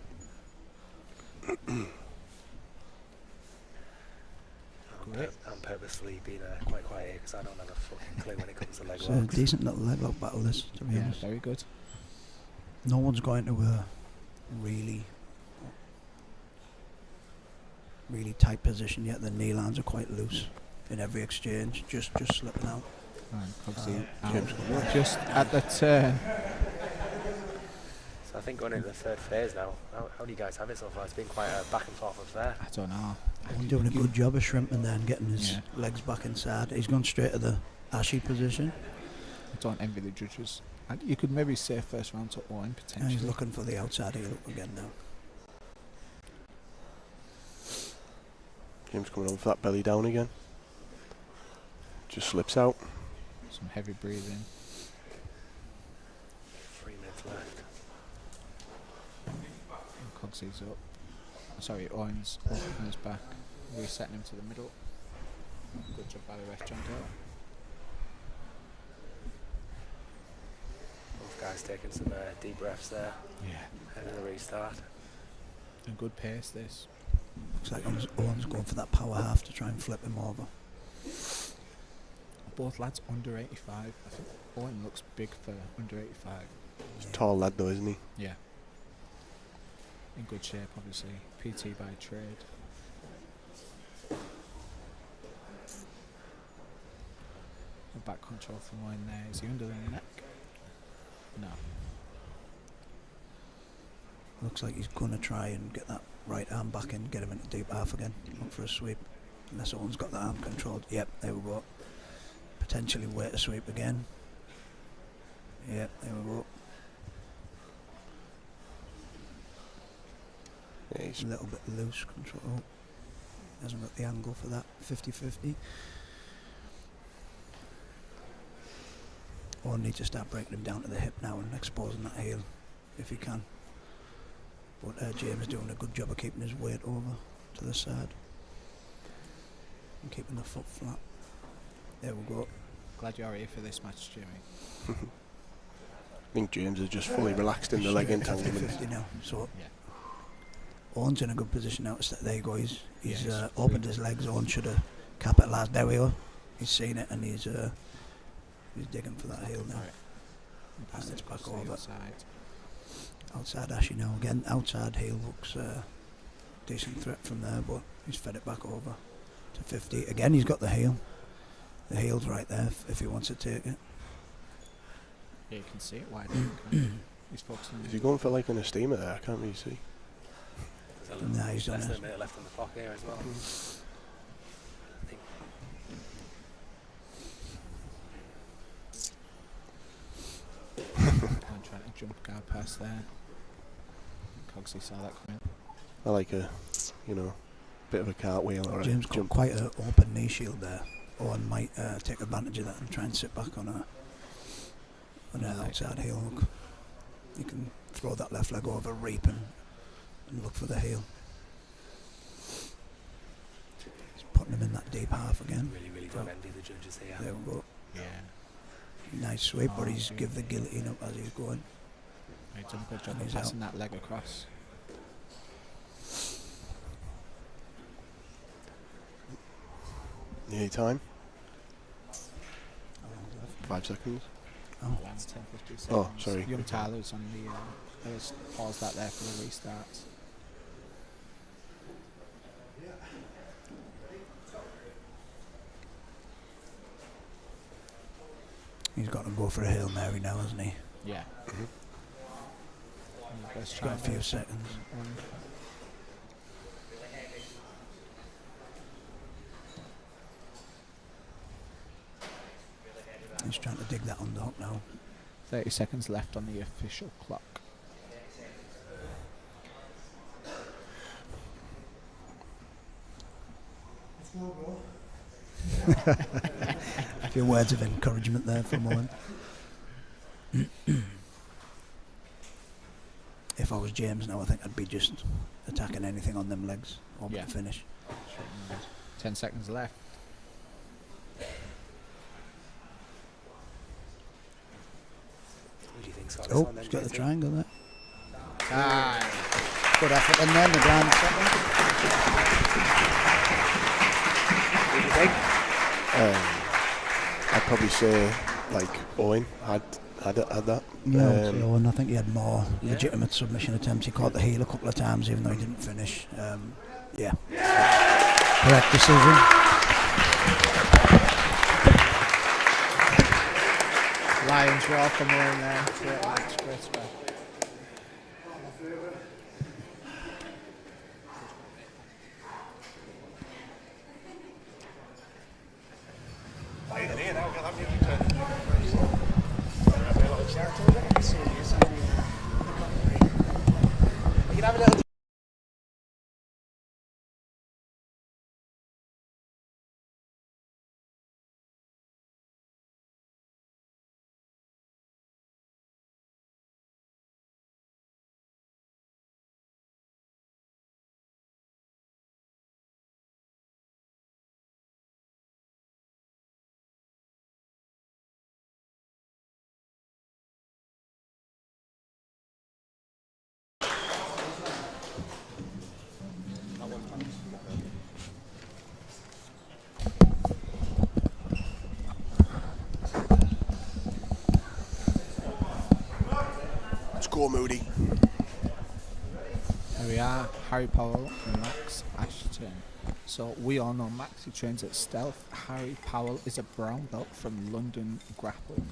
Great. I'm purposefully being quite quiet here because I don't have a fucking clue when it comes to leg It's a locks. decent little leg lock battle, this, to be Yeah, honest. very good. No one's going to a really tight position yet. The knee lines are quite loose in every exchange, just slipping out. And Cogsy James out just at the turn. So I think going into the third phase now, how do you guys have it so far? It's been quite a back and forth affair. I don't know. Owen doing a good job of shrimping there and getting his Yeah. legs back inside. He's gone straight to the ashy position. I don't envy the judges. And you could maybe say first round to Owen And potentially. he's looking for the outside heel again now. James coming on for that belly down again. Just slips out. Some heavy breathing. 3 minutes left. And Cogsy's up. Sorry, Owen's up on his back. Resetting him to the middle. Good job by the ref, John Dale. Both guys taking some deep breaths there. Yeah. Ahead of the restart. A good pace, this. Looks like Owen's going for that power half to try and flip him over. Both lads under 85. I think Owen looks big for under 85. He's a tall lad though, isn't he? Yeah. In good shape, obviously. PT by trade. The back control from Owen there. Is he under the neck? No. Looks like he's going to try and get that right arm back in, get him into deep half again. Look for a sweep. Unless Owen's got the arm controlled. Yep, there we go. Potentially wait a sweep again. Yep, there we go. Yeah, he's A little bit loose control. Hasn't got the angle for that 50-50. Owen needs to start breaking him down to the hip now and exposing that heel if he can. But James doing a good job of keeping his weight over to the side and keeping the foot flat. There we go. Glad you're here for this match, Jimmy. I think James is just fully relaxed in the leg entanglement. 50 now, so Yeah. Owen's in a good position now to step. There you go, he's Yeah, opened his legs. Owen should have capitalised. There we are. He's seen it and he's digging for that heel now. Right. And it's back Across the over. outside. Outside Ashy now again. Outside heel looks decent threat from there, but he's fed it back over to 50. Again, he's got the heel. The heel's right there if he wants to take it. Yeah, you can see it wide open. He's focusing. Is he going for like an esteemer there? I can't really see. Nah, he's done less than it. a minute left on the clock here as well. I think I'm trying to jump guard past there. Coggs, saw that coming. I like a, bit of a cartwheel or James a got jump. quite an open knee shield there. Owen might take advantage of that and try and sit back on an outside heel hook. You can throw that left leg over, reap and look for the heel. He's putting him in that deep half again. really don't envy the judges here. There we go. Yeah. Nice sweep, but Oh, he's dude. give the guillotine up as he's going. He's done a good job And of he's passing that leg across. Any time? 5 seconds. Oh, Last 10, 15 seconds. Oh, sorry. Young Tyler's on the. Let's pause that there for the restart. he's got to go for a Hail Mary now, hasn't he? Yeah. He's got a few seconds. He's trying to dig that underhook now. 30 seconds left on the official clock. A few words of encouragement there from Owen. If I was James now, I think I'd be just attacking anything on them legs, hoping Yeah. to finish. 10 seconds left. Who do you think's got this Oh, one then, he's got the JT? triangle there. Ah, Good effort in there, the ground second. Who do you think? I'd probably say like Owen had that. Yeah, I would say Owen. I think he had more legitimate submission attempts. He caught the heel a couple of times, even though he didn't finish. Yeah. Correct decision. Lions roar from Owen there. Great match, great spell. Let's go, Moody. Here we are, Harry Powell and Max Ashton. So we all know Max, he trains at Stealth. Harry Powell is a brown belt from London Grapple.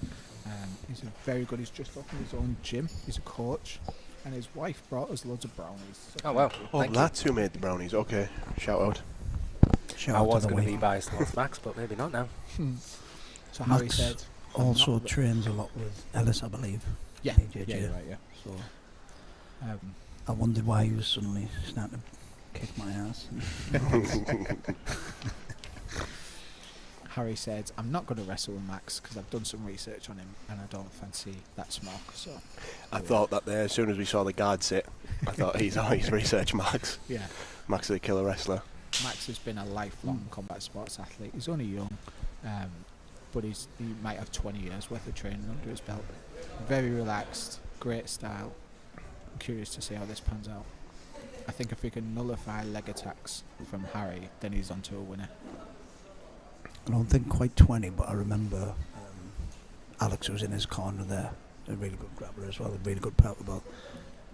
He's very good, he's just opened his own gym, he's a coach. And his wife brought us loads of brownies. So Oh, wow. Oh, Thank you. that's who made the brownies. Okay, shout out. Shout I out was to the going to wife. be biased towards Max, but maybe not now. So Harry Max said... I'm also not- trains a lot with Elis, I believe. Yeah, AJJ. yeah, you're right, yeah. So Um, I wondered why he was suddenly starting to kick my ass. Harry said, I'm not going to wrestle with Max because I've done some research on him and I don't fancy that smoke. So I thought that there as soon as we saw the guard sit, I thought he's research Max. yeah, Max is a killer wrestler. Max has been a lifelong combat sports athlete. He's only young. but he might have 20 years worth of training under his belt. Very relaxed, great style. I'm curious to see how this pans out. I think if we can nullify leg attacks from Harry, then he's onto a winner. I don't think quite 20, but I remember Alex was in his corner there. A really good grappler as well, a really good powder belt.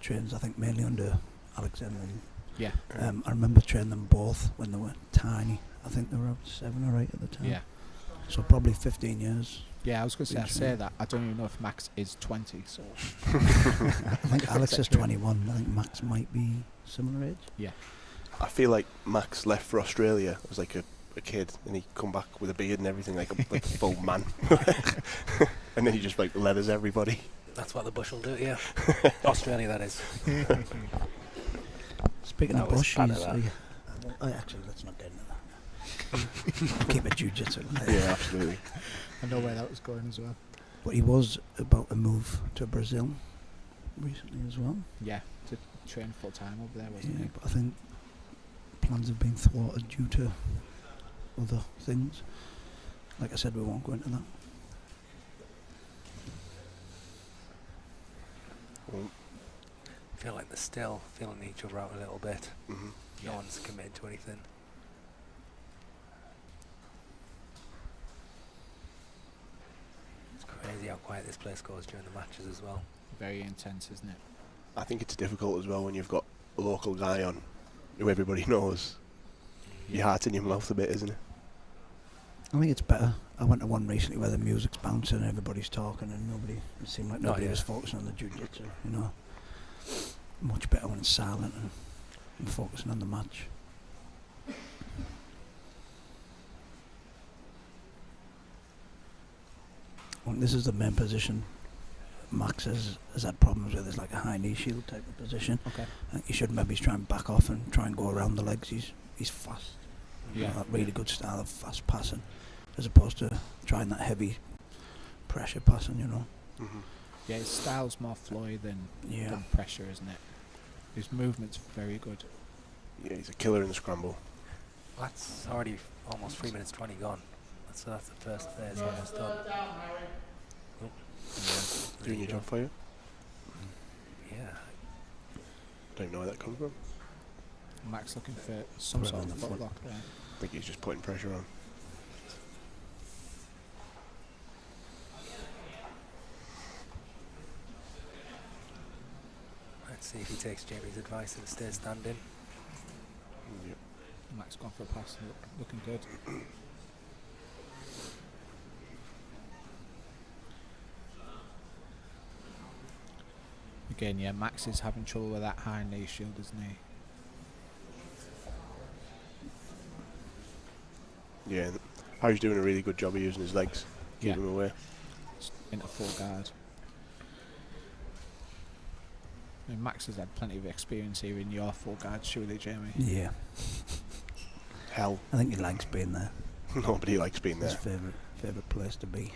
Trains, I think, mainly under Alex and yeah. I remember training them both when they were tiny. I think they were about 7 or 8 at the time. Yeah. So probably 15 years. Yeah, I was going to say that. I don't even know if Max is 20, so... I think Alex is 21. I think Max might be similar age. Yeah. I feel like Max left for Australia as like a kid, and he come back with a beard and everything, like a full man. And then he just like leathers everybody. That's what the bush will do, yeah. Australia, that is. Speaking of That was bush, bad at that. actually, let's not get into that. Keep it jiu-jitsu. Yeah, absolutely. I know where that was going as well. But he was about to move to Brazil recently as well. Yeah, to train full time over there, wasn't Yeah, he? but I think plans have been thwarted due to other things. Like I said, we won't go into that. I feel like they're still feeling each other out a little bit. Mm-hmm. No one's committed to anything. It's crazy how quiet this place goes during the matches as well. Very intense, isn't it? I think it's difficult as well when you've got a local guy on who everybody knows. Your heart's in your mouth a bit, isn't it? I think it's better. I went to one recently where the music's bouncing and everybody's talking and it seemed like nobody was focusing on the jiu-jitsu, you know. Much better when it's silent and focusing on the match. Well, this is the main position Max has had problems with. It's like a high knee shield type of position. Okay. I think he should maybe try and back off and try and go around the legs. He's fast. Yeah. That really good style of fast passing, as opposed to trying that heavy pressure passing, you know. Mm-hmm. Yeah, his style's more flowy than pressure, isn't it? His movement's very good. Yeah, he's a killer in the scramble. Well, that's already almost 3 minutes 20 gone. So that's the first phase almost done. Oh. Yeah, Doing your job for you? Yeah. Don't know where that comes from. Max looking for some sort of footlock there. I think he's just putting pressure on. Let's see if he takes Jamie's advice and stays standing. Yep. Max gone for a pass, looking good. Again, yeah, Max is having trouble with that high knee shield, isn't he? Yeah, Harry's doing a really good job of using his legs, keep him away. Into full guard. I mean, Max has had plenty of experience here in your full guard, surely, Jamie? Yeah. Hell. I think he likes being there. Nobody likes being there. His favourite place to be.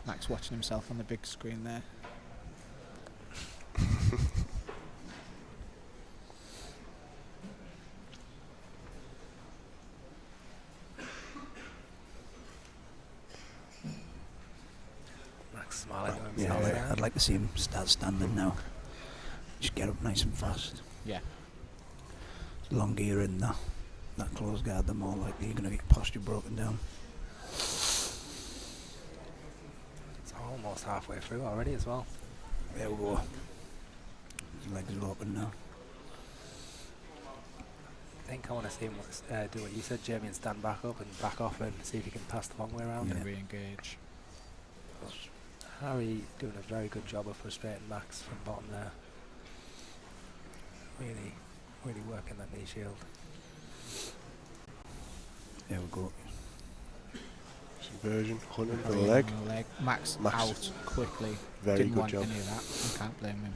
Max watching himself on the big screen there. Max smiling to himself. Yeah, I'd like to see him start standing now. Just get up nice and fast. Yeah. The longer you're in that close guard, the more likely you're going to get your posture broken down. It's almost halfway through already as well. There we go. His legs are open now. I think I want to see him do what you said, Jamie, and stand back up and back off and see if he can pass the long way around And and re-engage. Harry doing a very good job of frustrating Max from bottom there. Really working that knee shield. There we go. Subversion, hunting for the leg. Max out quickly. Very Didn't good want job. any of that. You can't blame him.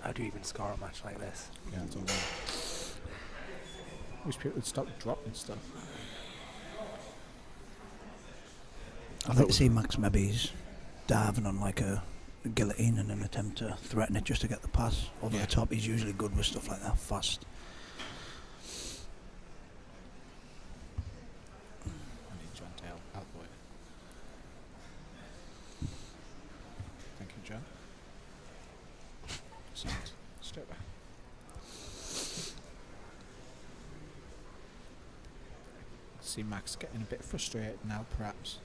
How do you even score a match like this? Yeah, I don't know. Wish people would stop dropping stuff. I'd like to see Max maybe he's diving on like a guillotine in an attempt to threaten it just to get the pass over the top. He's usually good with stuff like that, fast. I need John to help boy. Thank you, John. Sound. Straight back. See Max getting a bit frustrated now, perhaps.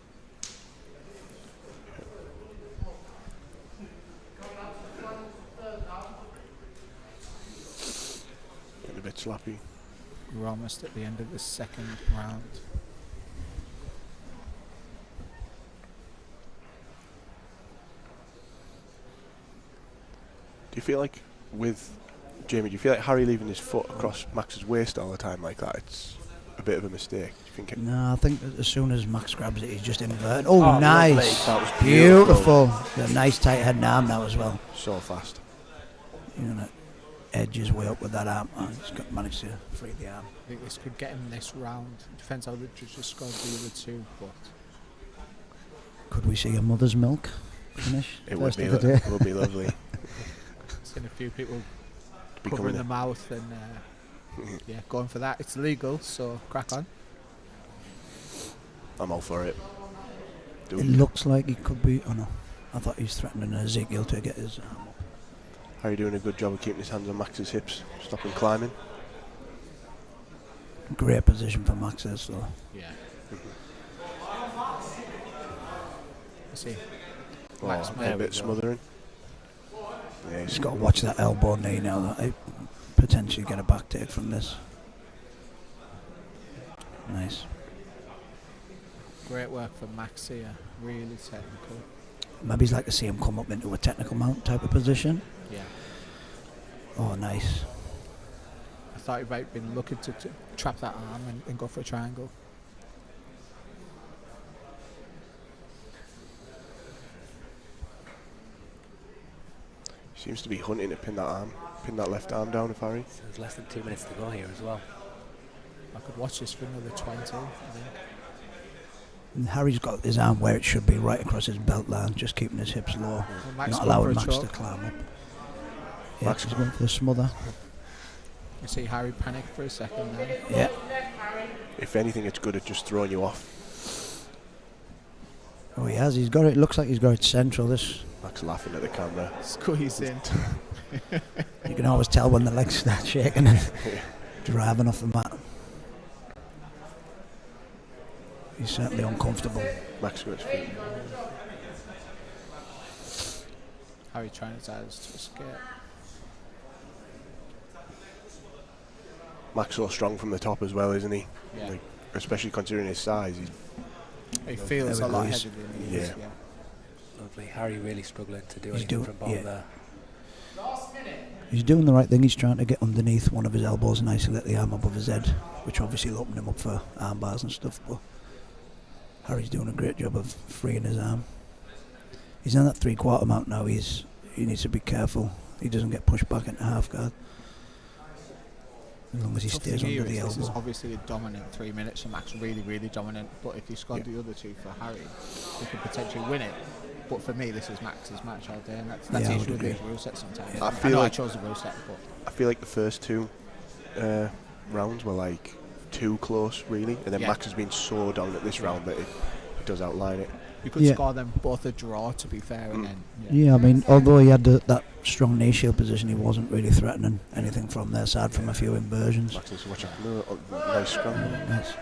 Getting a bit slappy. We're almost at the end of the second round. Do you feel like with Jamie, do you feel like Harry leaving his foot across Max's waist all the time like that, it's a bit of a mistake? Do you think it? No, I think that as soon as Max grabs it, he's just inverted. Oh, Oh, nice. lovely. That was beautiful. A nice tight head and arm now as well. So fast. You know, that edges way up with that arm. Oh, he's managed to free the arm. I think this could get him this round. Depends how the judges scored the other two, but Could we see a mother's milk finish? It would first be, of the day? it would be lovely. seen a few people Becoming covering a- the mouth and yeah, going for that. It's legal, so crack on. I'm all for it. It looks like he could be. Oh no, I thought he was threatening Ezekiel to get his arm up. Harry doing a good job of keeping his hands on Max's hips, stopping climbing. Great position for Max there, so. Yeah. See. Oh, Max a there we bit go. smothering. Yeah, He's got to watch that elbow knee now. That he potentially get a back take from this. Nice. Great work for Max here. Really technical. Maybe he'd like to see him come up into a technical mount type of position. Yeah. Oh, nice. I thought he might have been looking to trap that arm and go for a triangle. Seems to be hunting to pin that left arm down of Harry. So there's less than 2 minutes to go here as well. I could watch this for another 20, I think. And Harry's got his arm where it should be, right across his belt line, just keeping his hips low, Max not going allowing for a Max to choke. climb up. Yeah, Max he's going for the smother. You see Harry panic for a second there. Yeah. If anything, it's good at just throwing you off. Oh, he has. He's got it. Looks like he's got it central. This. Max laughing at the camera. Squeeze in. You can always tell when the legs start shaking and driving off the mat. He's certainly uncomfortable. Max got his feet. Harry trying his hardest to escape. Max so strong from the top as well, isn't he? Yeah. Like, especially considering his size. He feels a There we lot go, heavier than he is. Yeah. Yeah. Lovely. Harry really struggling to do He's anything doing- from bottom yeah. there. He's doing the right thing. He's trying to get underneath one of his elbows and isolate the arm above his head, which obviously will open him up for arm bars and stuff. But Harry's doing a great job of freeing his arm. He's in that 3/4 mount now. He needs to be careful. He doesn't get pushed back into half guard. As long as he Tough stays thing under here the is this is elbow. obviously a dominant 3 minutes for Max, really, really dominant. But if he scored the other two for Harry, he could potentially win it. But for me, this is Max's match all day, and that's Yeah, the I issue would with these agree. rule sets sometimes. I I feel know like- I chose the rule set, but I feel like the first two rounds were like too close, really, and then Yeah. Max has been so dominant this round that it does outline it. you could Yeah. score them both a draw, to be fair, and then Yeah, I mean, although he had that strong knee shield position, he wasn't really threatening anything from their side from a few inversions. Max needs to watch out. No, nice scramble. Yes.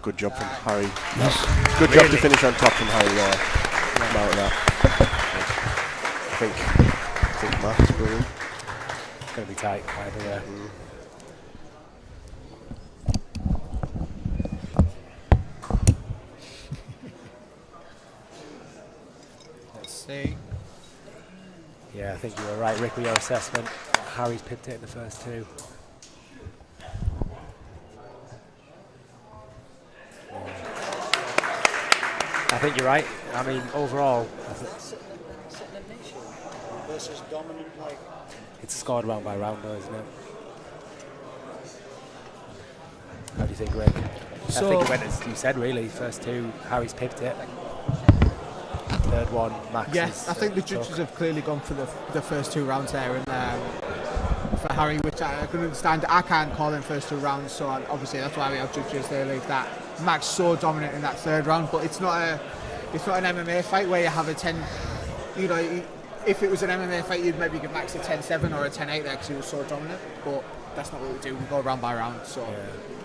Good job from Harry. Yes. Good job to finish on top from Harry there. Come out of that. I think Max brilliant. Going to be tight either way. let's see. Yeah, I think you were right, Rick, with your assessment. Harry's pipped it in the first two. I think you're right. I mean, overall, Versus dominant, like. it's scored round by round, though, isn't it? How do you think, Rick? I So- think it went as you said, really. First two, Harry's pipped it. third one, Max. Yes, I think the judges have clearly gone for the first 2 rounds there, and for Harry, which I can understand. I can't call them first 2 rounds, so obviously that's why we have judges. They leave that. Max so dominant in that 3rd round, but it's not an MMA fight where you have a 10. You know, if it was an MMA fight, you'd maybe give Max a 10-7 or a 10-8 there because he was so dominant. But that's not what we do. We go round by round. So,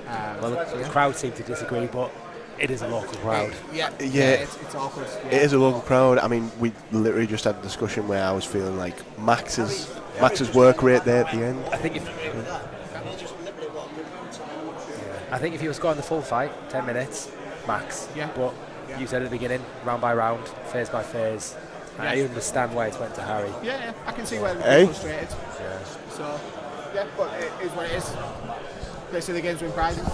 the crowd seem to disagree, but it is a local crowd. It's awkward. Yeah. It is a local crowd. I mean, we literally just had a discussion where I was feeling like Max's work rate there at the end. I think if he was going the full fight, 10 minutes, max. Yeah. But you said at the beginning, round by round, phase by phase. I understand why it went to Harry. Yeah, I can see where they're frustrated. Yeah. So, yeah, but it is what it is. Place of the games win prizes.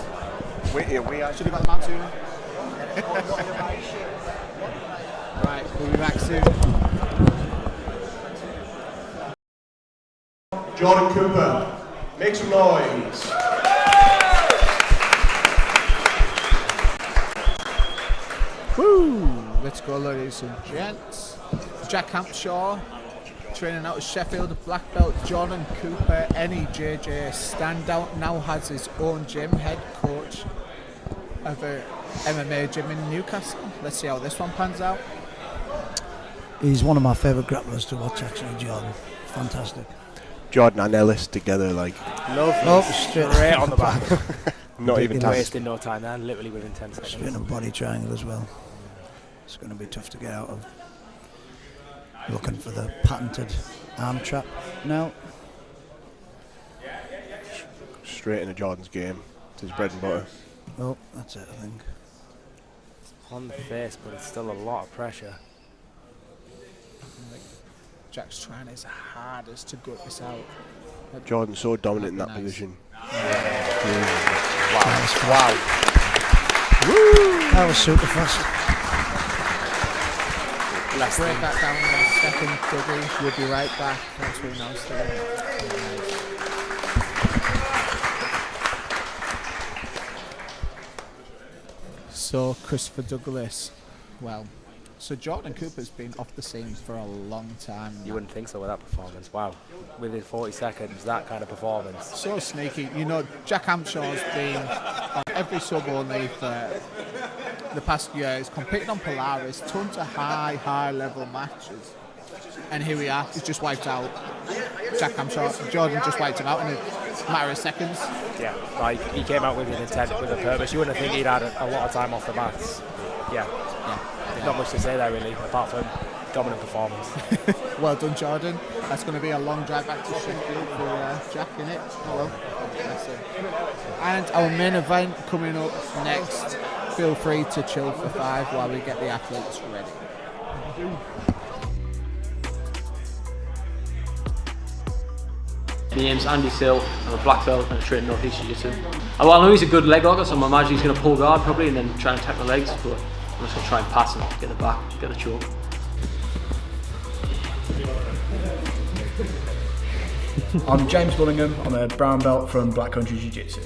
We should have got them out sooner. Right, we'll be back soon. Jordan Cooper, make some noise. Woo! Let's go, ladies and gents. Jack Hampshaw, training out of Sheffield, black belt. Jordan Cooper, NEJJ standout, now has his own gym, head coach of a MMA gym in Newcastle. Let's see how this one pans out. He's one of my favourite grapplers to watch, actually, Jordan. Fantastic. Jordan and Elis together, like. Love. Straight on the back. Not even wasting no time there, literally within 10 seconds. Straight in a body triangle as well. It's going to be tough to get out of. Looking for the patented arm trap now. Straight into Jordan's game. It's his bread and butter. Oh, that's it, I think. On the face, but it's still a lot of pressure. Jack's trying his hardest to gut this out. Jordan's so dominant in that position. Wow. Woo! That was super fast. Let's break that down in a second, Dougie. We'll be right back once we announce the winner. So, Christopher Douglas, so Jordan Cooper's been off the scene for a long time now. You wouldn't think so with that performance. Wow. Within 40 seconds, that kind of performance. So sneaky. You know, Jack Hampshaw's been on every sub only for the past years, competing on Polaris, tons of high level matches. And here we are, he's just wiped out Jack Hampshaw. Jordan just wiped him out in a matter of seconds. Yeah, like he came out with an intent, with a purpose. You wouldn't think he'd had a lot of time off the mats. Yeah. Not much to say there really, apart from dominant performance. Well done, Jordan. That's going to be a long drive back to Sheffield for Jack, innit? Oh well, that's it. And our main event coming up next. Feel free to chill for 5 while we get the athletes ready. My name's Andy Sill. I'm a black belt and I train North East Jiu Jitsu. Well, I know he's a good leg locker, so I'm imagining he's going to pull guard probably and then try and attack the legs, but I'm just going to try and pass and get the back, get the choke. I'm James Bullingham. I'm a brown belt from Black Country Jiu Jitsu.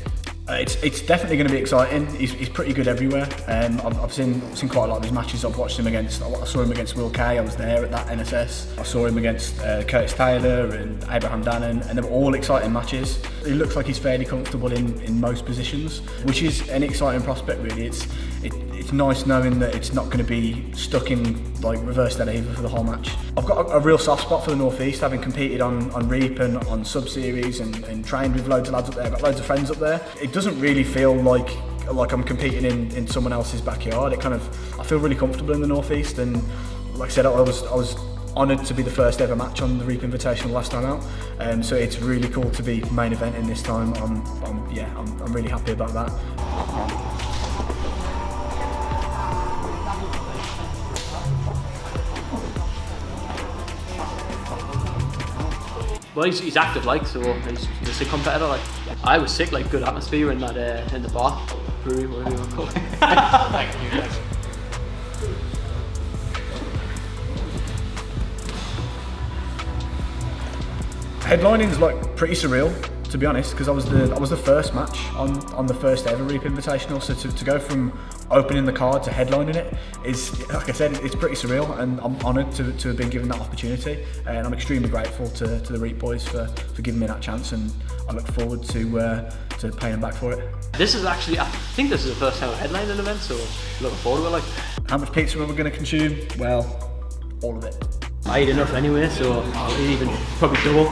It's definitely going to be exciting. He's pretty good everywhere. I've seen quite a lot of his matches. I've watched him against. I saw him against Will Kay. I was there at that NSS. I saw him against Curtis Taylor and Abraham Dannon, and they were all exciting matches. He looks like he's fairly comfortable in most positions, which is an exciting prospect. Really, it's nice knowing that it's not going to be stuck in like reverse dead either for the whole match. I've got a real soft spot for the North East, having competed on Reap and on Sub Series and trained with loads of lads up there. I've got loads of friends up there. It doesn't really feel like I'm competing in someone else's backyard. I feel really comfortable in the North East, and like I said, I was honoured to be the first ever match on the Reap Invitational last time out. So it's really cool to be main eventing this time. I'm really happy about that. Well, he's active, like, so he's a sick competitor. Like, I was sick, like, good atmosphere in that in the bar, brewery, whatever you want to call it. Thank you. Headlining's like pretty surreal, to be honest, because I was the first match on the first ever Reap Invitational. So to go from opening the card to headlining it is, like I said, it's pretty surreal, and I'm honoured to have been given that opportunity, and I'm extremely grateful to the Reap boys for giving me that chance, and I look forward to paying them back for it. This is actually, I think this is the first time I've headlined an event, so looking forward to it. Like, how much pizza are we going to consume? Well, all of it. I eat enough anyway, so I'll eat even probably double.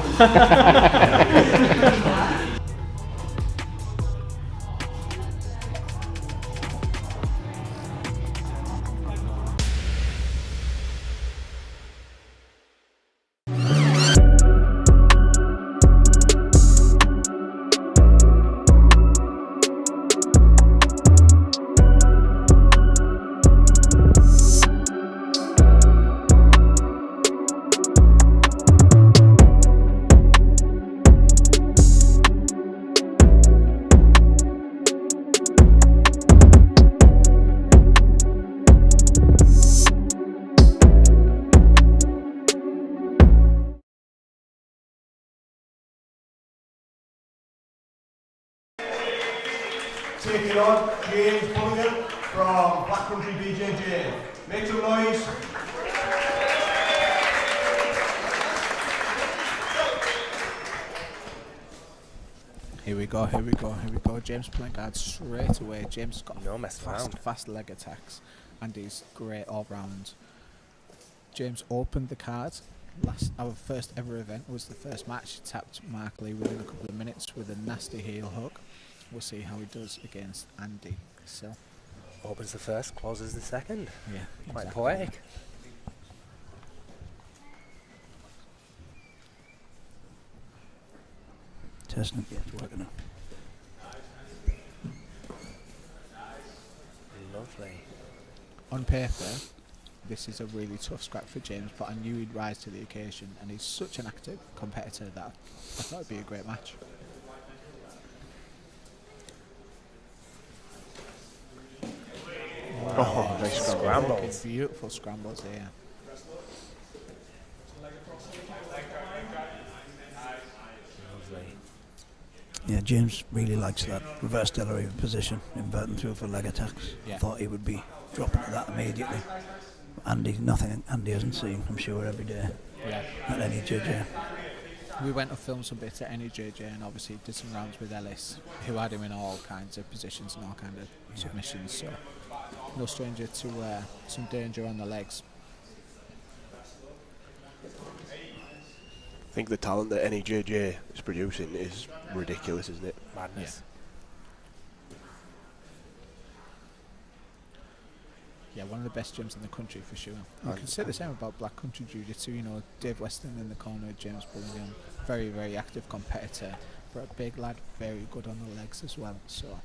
Taking on James Bullingham from Black Country BJJ. Make some noise. Here we go. James pulling guard straight away. James has got fast leg attacks, and he's great all round. James opened the card. Our first ever event was the first match. He tapped Mark Lee within a couple of minutes with a nasty heel hook. We'll see how he does against Andy Sill. Opens the first, closes the second. Yeah, quite exactly. poetic. Testing it, it's working out. Lovely. On paper, this is a really tough scrap for James, but I knew he'd rise to the occasion, and he's such an active competitor that I thought it'd be a great match. Oh, nice scrambles. Beautiful scrambles here. Yeah, James really likes that reverse Delaware position, inverting through for leg attacks. Yeah. Thought he would be dropping to that immediately. Nothing Andy hasn't seen, I'm sure, every day at any JJ. We went to film some bits at any JJ and obviously did some rounds with Elis, who had him in all kinds of positions and all kinds of submissions, so no stranger to some danger on the legs. I think the talent that NEJJ is producing is ridiculous, isn't it? Madness. Yeah, one of the best gyms in the country for sure. You can say the same about Black Country Jiu Jitsu. You know, Dave Weston in the corner, James Bullingham, very, very active competitor, but a big lad, very good on the legs as well. So.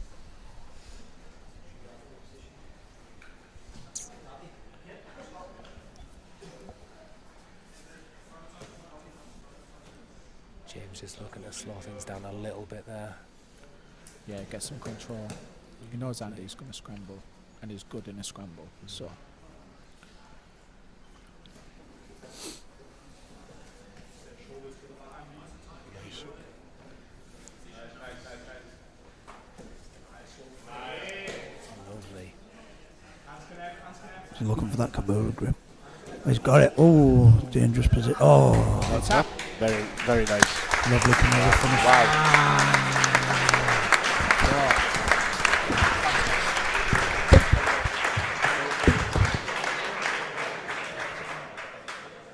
James just looking to slow things down a little bit there. Yeah, get some control. He knows Andy's going to scramble, and he's good in a scramble. So. Lovely. He's looking for that Kabura grip. He's got it. Oh, dangerous position. Oh, that's up. Very, very nice. Lovely Kabura finish. Wow.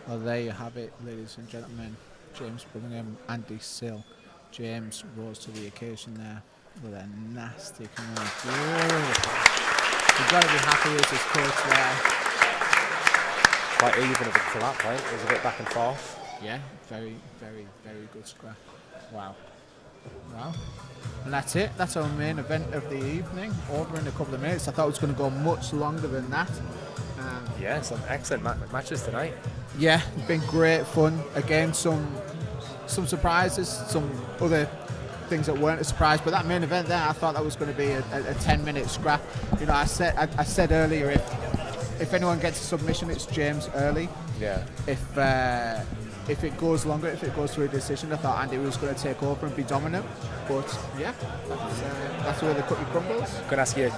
Well, there you have it, ladies and gentlemen. James Bullingham, Andy Sill. James rose to the occasion there with a nasty command. You've got to be happy with his coach there. Quite even up to that point. It was a bit back and forth. Yeah, very, very, very good scrap. Wow. Wow. And that's it. That's our main event of the evening. Over in a couple of minutes. I thought it was going to go much longer than that. Yeah, some excellent matches tonight. Yeah, it's been great fun. Again, some surprises, some other things that weren't a surprise. But that main event there, I thought that was going to be a 10-minute scrap. You know, I said earlier, if anyone gets a submission, it's James early. Yeah. If if it goes longer, if it goes to a decision, I thought Andy was going to take over and be dominant. But yeah, that's where the cookie crumbles. I'm going to ask you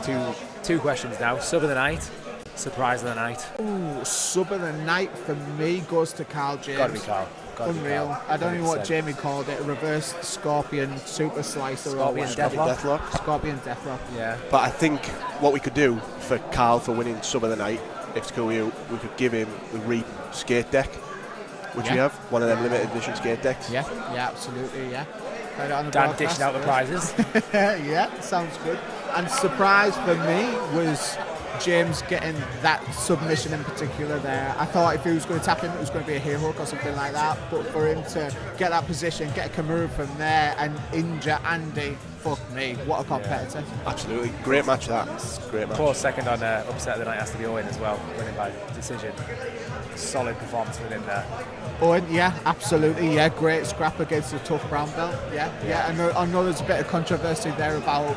two questions now. Sub of the night, surprise of the night. Ooh, sub of the night for me goes to Carl James. Got to be Carl. Unreal. I don't know what Jamie called it, a reverse scorpion super slicer. Scorpion deathlock. Scorpion deathlock. Yeah. But I think what we could do for Carl for winning sub of the night, if it's cool with you, we could give him the Reap skate deck, which we have, one of them limited edition skate decks. Yeah, absolutely, yeah. Dan dishing out the prizes. Yeah, sounds good. And surprise for me was James getting that submission in particular there. I thought if he was going to tap him, it was going to be a heel hook or something like that. But for him to get that position, get a Kimura from there and injure Andy, fuck me, what a competitor. Yeah. Absolutely. Great match that. Great match. Poor second on upset of the night has to be Owen as well, winning by decision. Solid performance with him there. Owen, yeah, absolutely, yeah, great scrap against a tough brown belt, yeah. I know there's a bit of controversy there about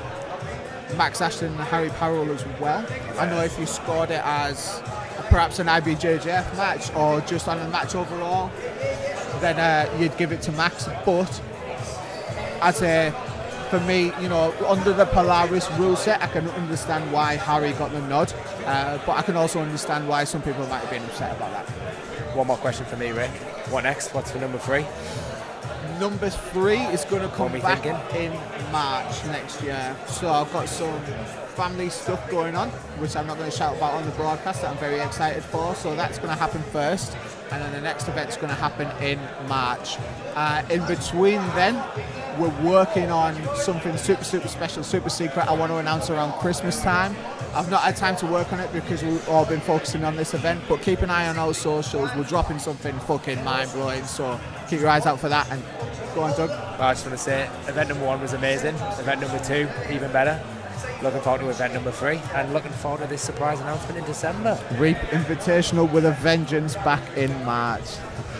Max Ashton and Harry Powell as well. I know if you scored it as perhaps an IBJJF match or just on a match overall, then you'd give it to Max. But for me, you know, under the Polaris rule set, I can understand why Harry got the nod, but I can also understand why some people might have been upset about that. One more question for me, Rick. What next? What's for number 3? Number 3 is going to come back in March next year. So I've got some family stuff going on, which I'm not going to shout about on the broadcast, that I'm very excited for. So that's going to happen first, and then the next event's going to happen in March. In between then, we're working on something super special, super secret I want to announce around Christmas time. I've not had time to work on it because we've all been focusing on this event, but keep an eye on our socials. We're dropping something fucking mind-blowing, so keep your eyes out for that. And go on, Doug. Well, I just want to say, event number 1 was amazing. Event number 2, even better. Looking forward to event number 3, and looking forward to this surprise announcement in December. Reap Invitational with a vengeance back in March.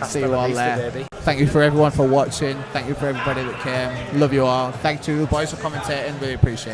See you all there. Baby. Thank you for everyone for watching. Thank you for everybody that came. Love you all. Thank you to the boys for commentating. Really appreciate it.